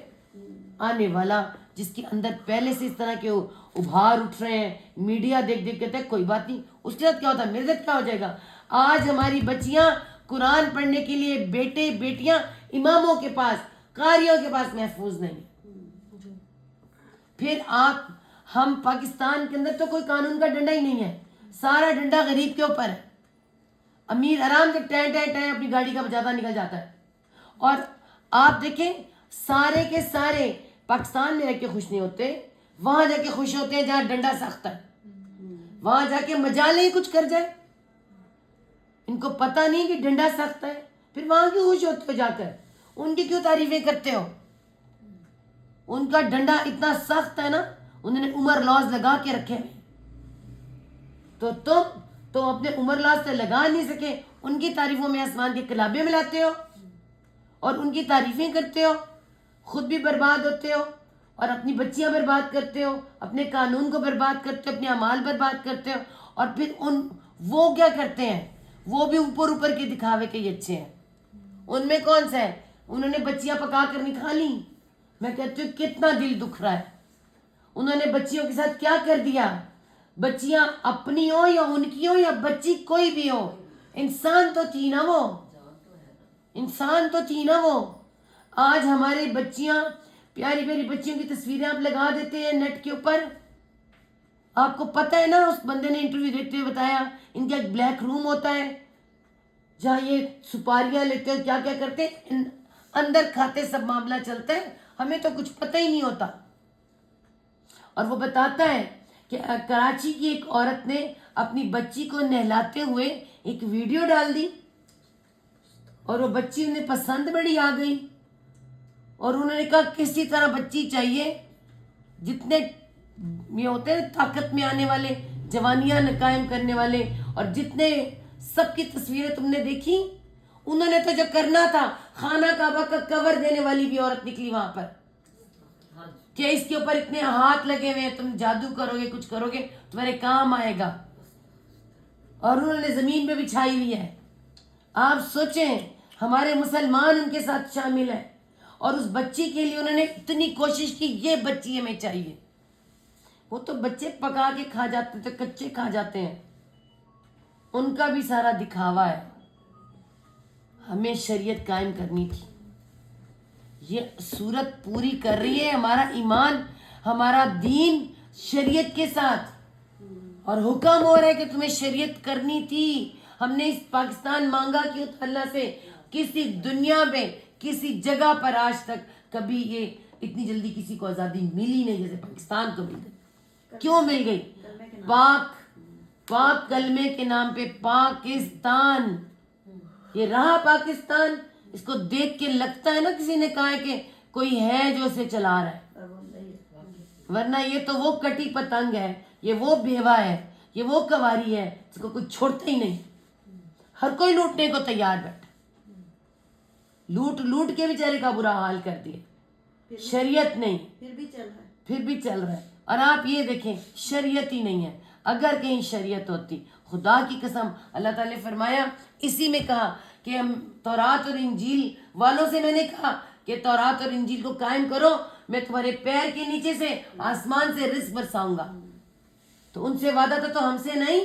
آنے والا جس کے اندر پہلے سے اس طرح کے ابھار اٹھ رہے ہیں، میڈیا دیکھ دیکھ کہتے ہیں کوئی بات نہیں، اس کے ساتھ کیا ہوتا ہے، میرے ساتھ کیا ہو جائے گا. آج ہماری بچیاں قرآن پڑھنے کے لیے بیٹے بیٹیاں اماموں کے پاس، قاریوں کے پاس محفوظ نہیں. پھر ہم پاکستان کے اندر تو کوئی قانون کا ڈنڈا ہی نہیں ہے، سارا ڈنڈا غریب کے اوپر ہے. امیر آرام سے ٹائیں ٹائیں ٹائیں اپنی گاڑی کا بجاتا نکل جاتا ہے. اور آپ دیکھیں سارے کے سارے پاکستان میں رہ کے خوش نہیں ہوتے، وہاں جا کے خوش ہوتے ہیں جہاں ڈنڈا سخت ہے، وہاں جا کے مجالے ہی کچھ کر جائے. ان کو پتہ نہیں کہ ڈنڈا سخت ہے، پھر وہاں کیوں خوش ہوتے ہو جا کر، ان کی کیوں تعریفیں کرتے ہو. ان کا ڈنڈا اتنا سخت ہے نا، انہوں نے عمر لاز لگا کے رکھے ہیں. تو تم اپنے عمر لاز سے لگا نہیں سکے، ان کی تعریفوں میں آسمان کے کلابے ملاتے ہو اور ان کی تعریفیں کرتے ہو، خود بھی برباد ہوتے ہو اور اپنی بچیاں برباد کرتے ہو، اپنے قانون کو برباد کرتے ہو، اپنے اعمال برباد کرتے ہو. اور پھر وہ کیا کرتے ہیں، وہ بھی اوپر کے دکھاوے کے یہ اچھے ہیں. ان میں کون سا ہے، انہوں نے بچیاں پکا کر نہیں کھا لیں. میں کہتی ہوں کتنا دل دکھ رہا ہے. انہوں نے بچیوں کے ساتھ کیا کر دیا. بچیاں اپنی ہو یا ان کی ہو یا بچی کوئی بھی ہو، انسان تو تھی نا وہ، انسان تو تھی نا وہ. آج ہمارے بچیاں، پیاری پیاری بچیوں کی تصویریں آپ لگا دیتے ہیں نیٹ کے اوپر. آپ کو پتہ ہے نا، اس بندے نے انٹرویو دیتے ہوئے بتایا ان کا ایک بلیک روم ہوتا ہے جہاں یہ سپاریاں لیتے ہیں کیا کیا کرتے ہیں اندر کھاتے سب معاملہ چلتا ہے, ہمیں تو کچھ پتہ ہی نہیں ہوتا. اور وہ بتاتا ہے کہ کراچی کی ایک عورت نے اپنی بچی کو نہلاتے ہوئے ایک ویڈیو ڈال دی اور وہ بچی انہیں پسند بڑی آ گئی, اور انہوں نے کہا کسی طرح بچی چاہیے. جتنے یہ ہوتے ہیں طاقت میں آنے والے, جوانیاں قائم کرنے والے, اور جتنے سب کی تصویریں تم نے دیکھی, انہوں نے تو جو کرنا تھا, خانہ کعبہ کا کور دینے والی بھی عورت نکلی وہاں پر کہ اس کے اوپر اتنے ہاتھ لگے ہوئے ہیں, تم جادو کرو گے کچھ کرو گے تمہارے کام آئے گا, اور انہوں نے زمین پہ بچھائی ہوئی ہے. آپ سوچیں ہمارے مسلمان ان کے ساتھ شامل ہیں, اور اس بچی کے لیے انہوں نے اتنی کوشش کی یہ بچی ہمیں چاہیے. وہ تو بچے پکا کے کھا جاتے تھے, کچے کھا جاتے ہیں, ان کا بھی سارا دکھاوا ہے. ہمیں شریعت قائم کرنی تھی. یہ صورت پوری کر رہی ہے ہمارا ایمان, ہمارا دین شریعت کے ساتھ, اور حکم ہو رہا ہے کہ تمہیں شریعت کرنی تھی. ہم نے اس پاکستان مانگا کہ اللہ سے کسی دنیا میں کسی جگہ پر آج تک کبھی یہ اتنی جلدی کسی کو آزادی ملی نہیں جیسے پاکستان کو مل گئی. کیوں مل گئی؟ پاک کلمے کے نام پہ پاکستان. یہ رہا پاکستان, اس کو دیکھ کے لگتا ہے نا کسی نے کہا ہے کہ کوئی ہے جو اسے چلا رہا ہے, ورنہ یہ تو وہ کٹی پتنگ ہے, یہ وہ بیوہ ہے, یہ وہ کواری ہے جس کو کوئی چھوڑتا ہی نہیں. ہر کوئی لوٹنے کو تیار بیٹھا, لوٹ کے بیچارے کا برا حال کر دیا. شریعت نہیں, پھر بھی چل رہا ہے. اور آپ یہ دیکھیں شریعت ہی نہیں ہے. اگر کہیں شریعت ہوتی, خدا کی قسم اللہ تعالیٰ نے فرمایا, اسی میں کہا کہ ہم تورات اور انجیل والوں سے میں نے کہا کہ تورات اور انجیل کو قائم کرو, میں تمہارے پیر کے نیچے سے آسمان سے رزق برساؤں گا. تو ان سے وعدہ تھا, تو ہم سے نہیں.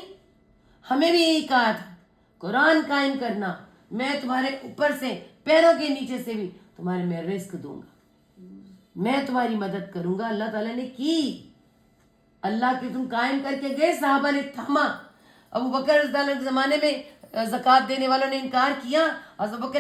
ہمیں بھی یہی کہا تھا قرآن قائم کرنا, میں تمہارے اوپر سے پیروں کے نیچے سے بھی تمہارے میں رزق دوں گا, میں تمہاری مدد کروں گا. اللہ تعالیٰ نے کی, اللہ کے تم قائم کر کے گئے, صحابہ نے تھاما. ابو بکر رضی اللہ عنہ کے زمانے میں زکوٰۃ دینے والوں نے انکار کیا, اور ابو بکر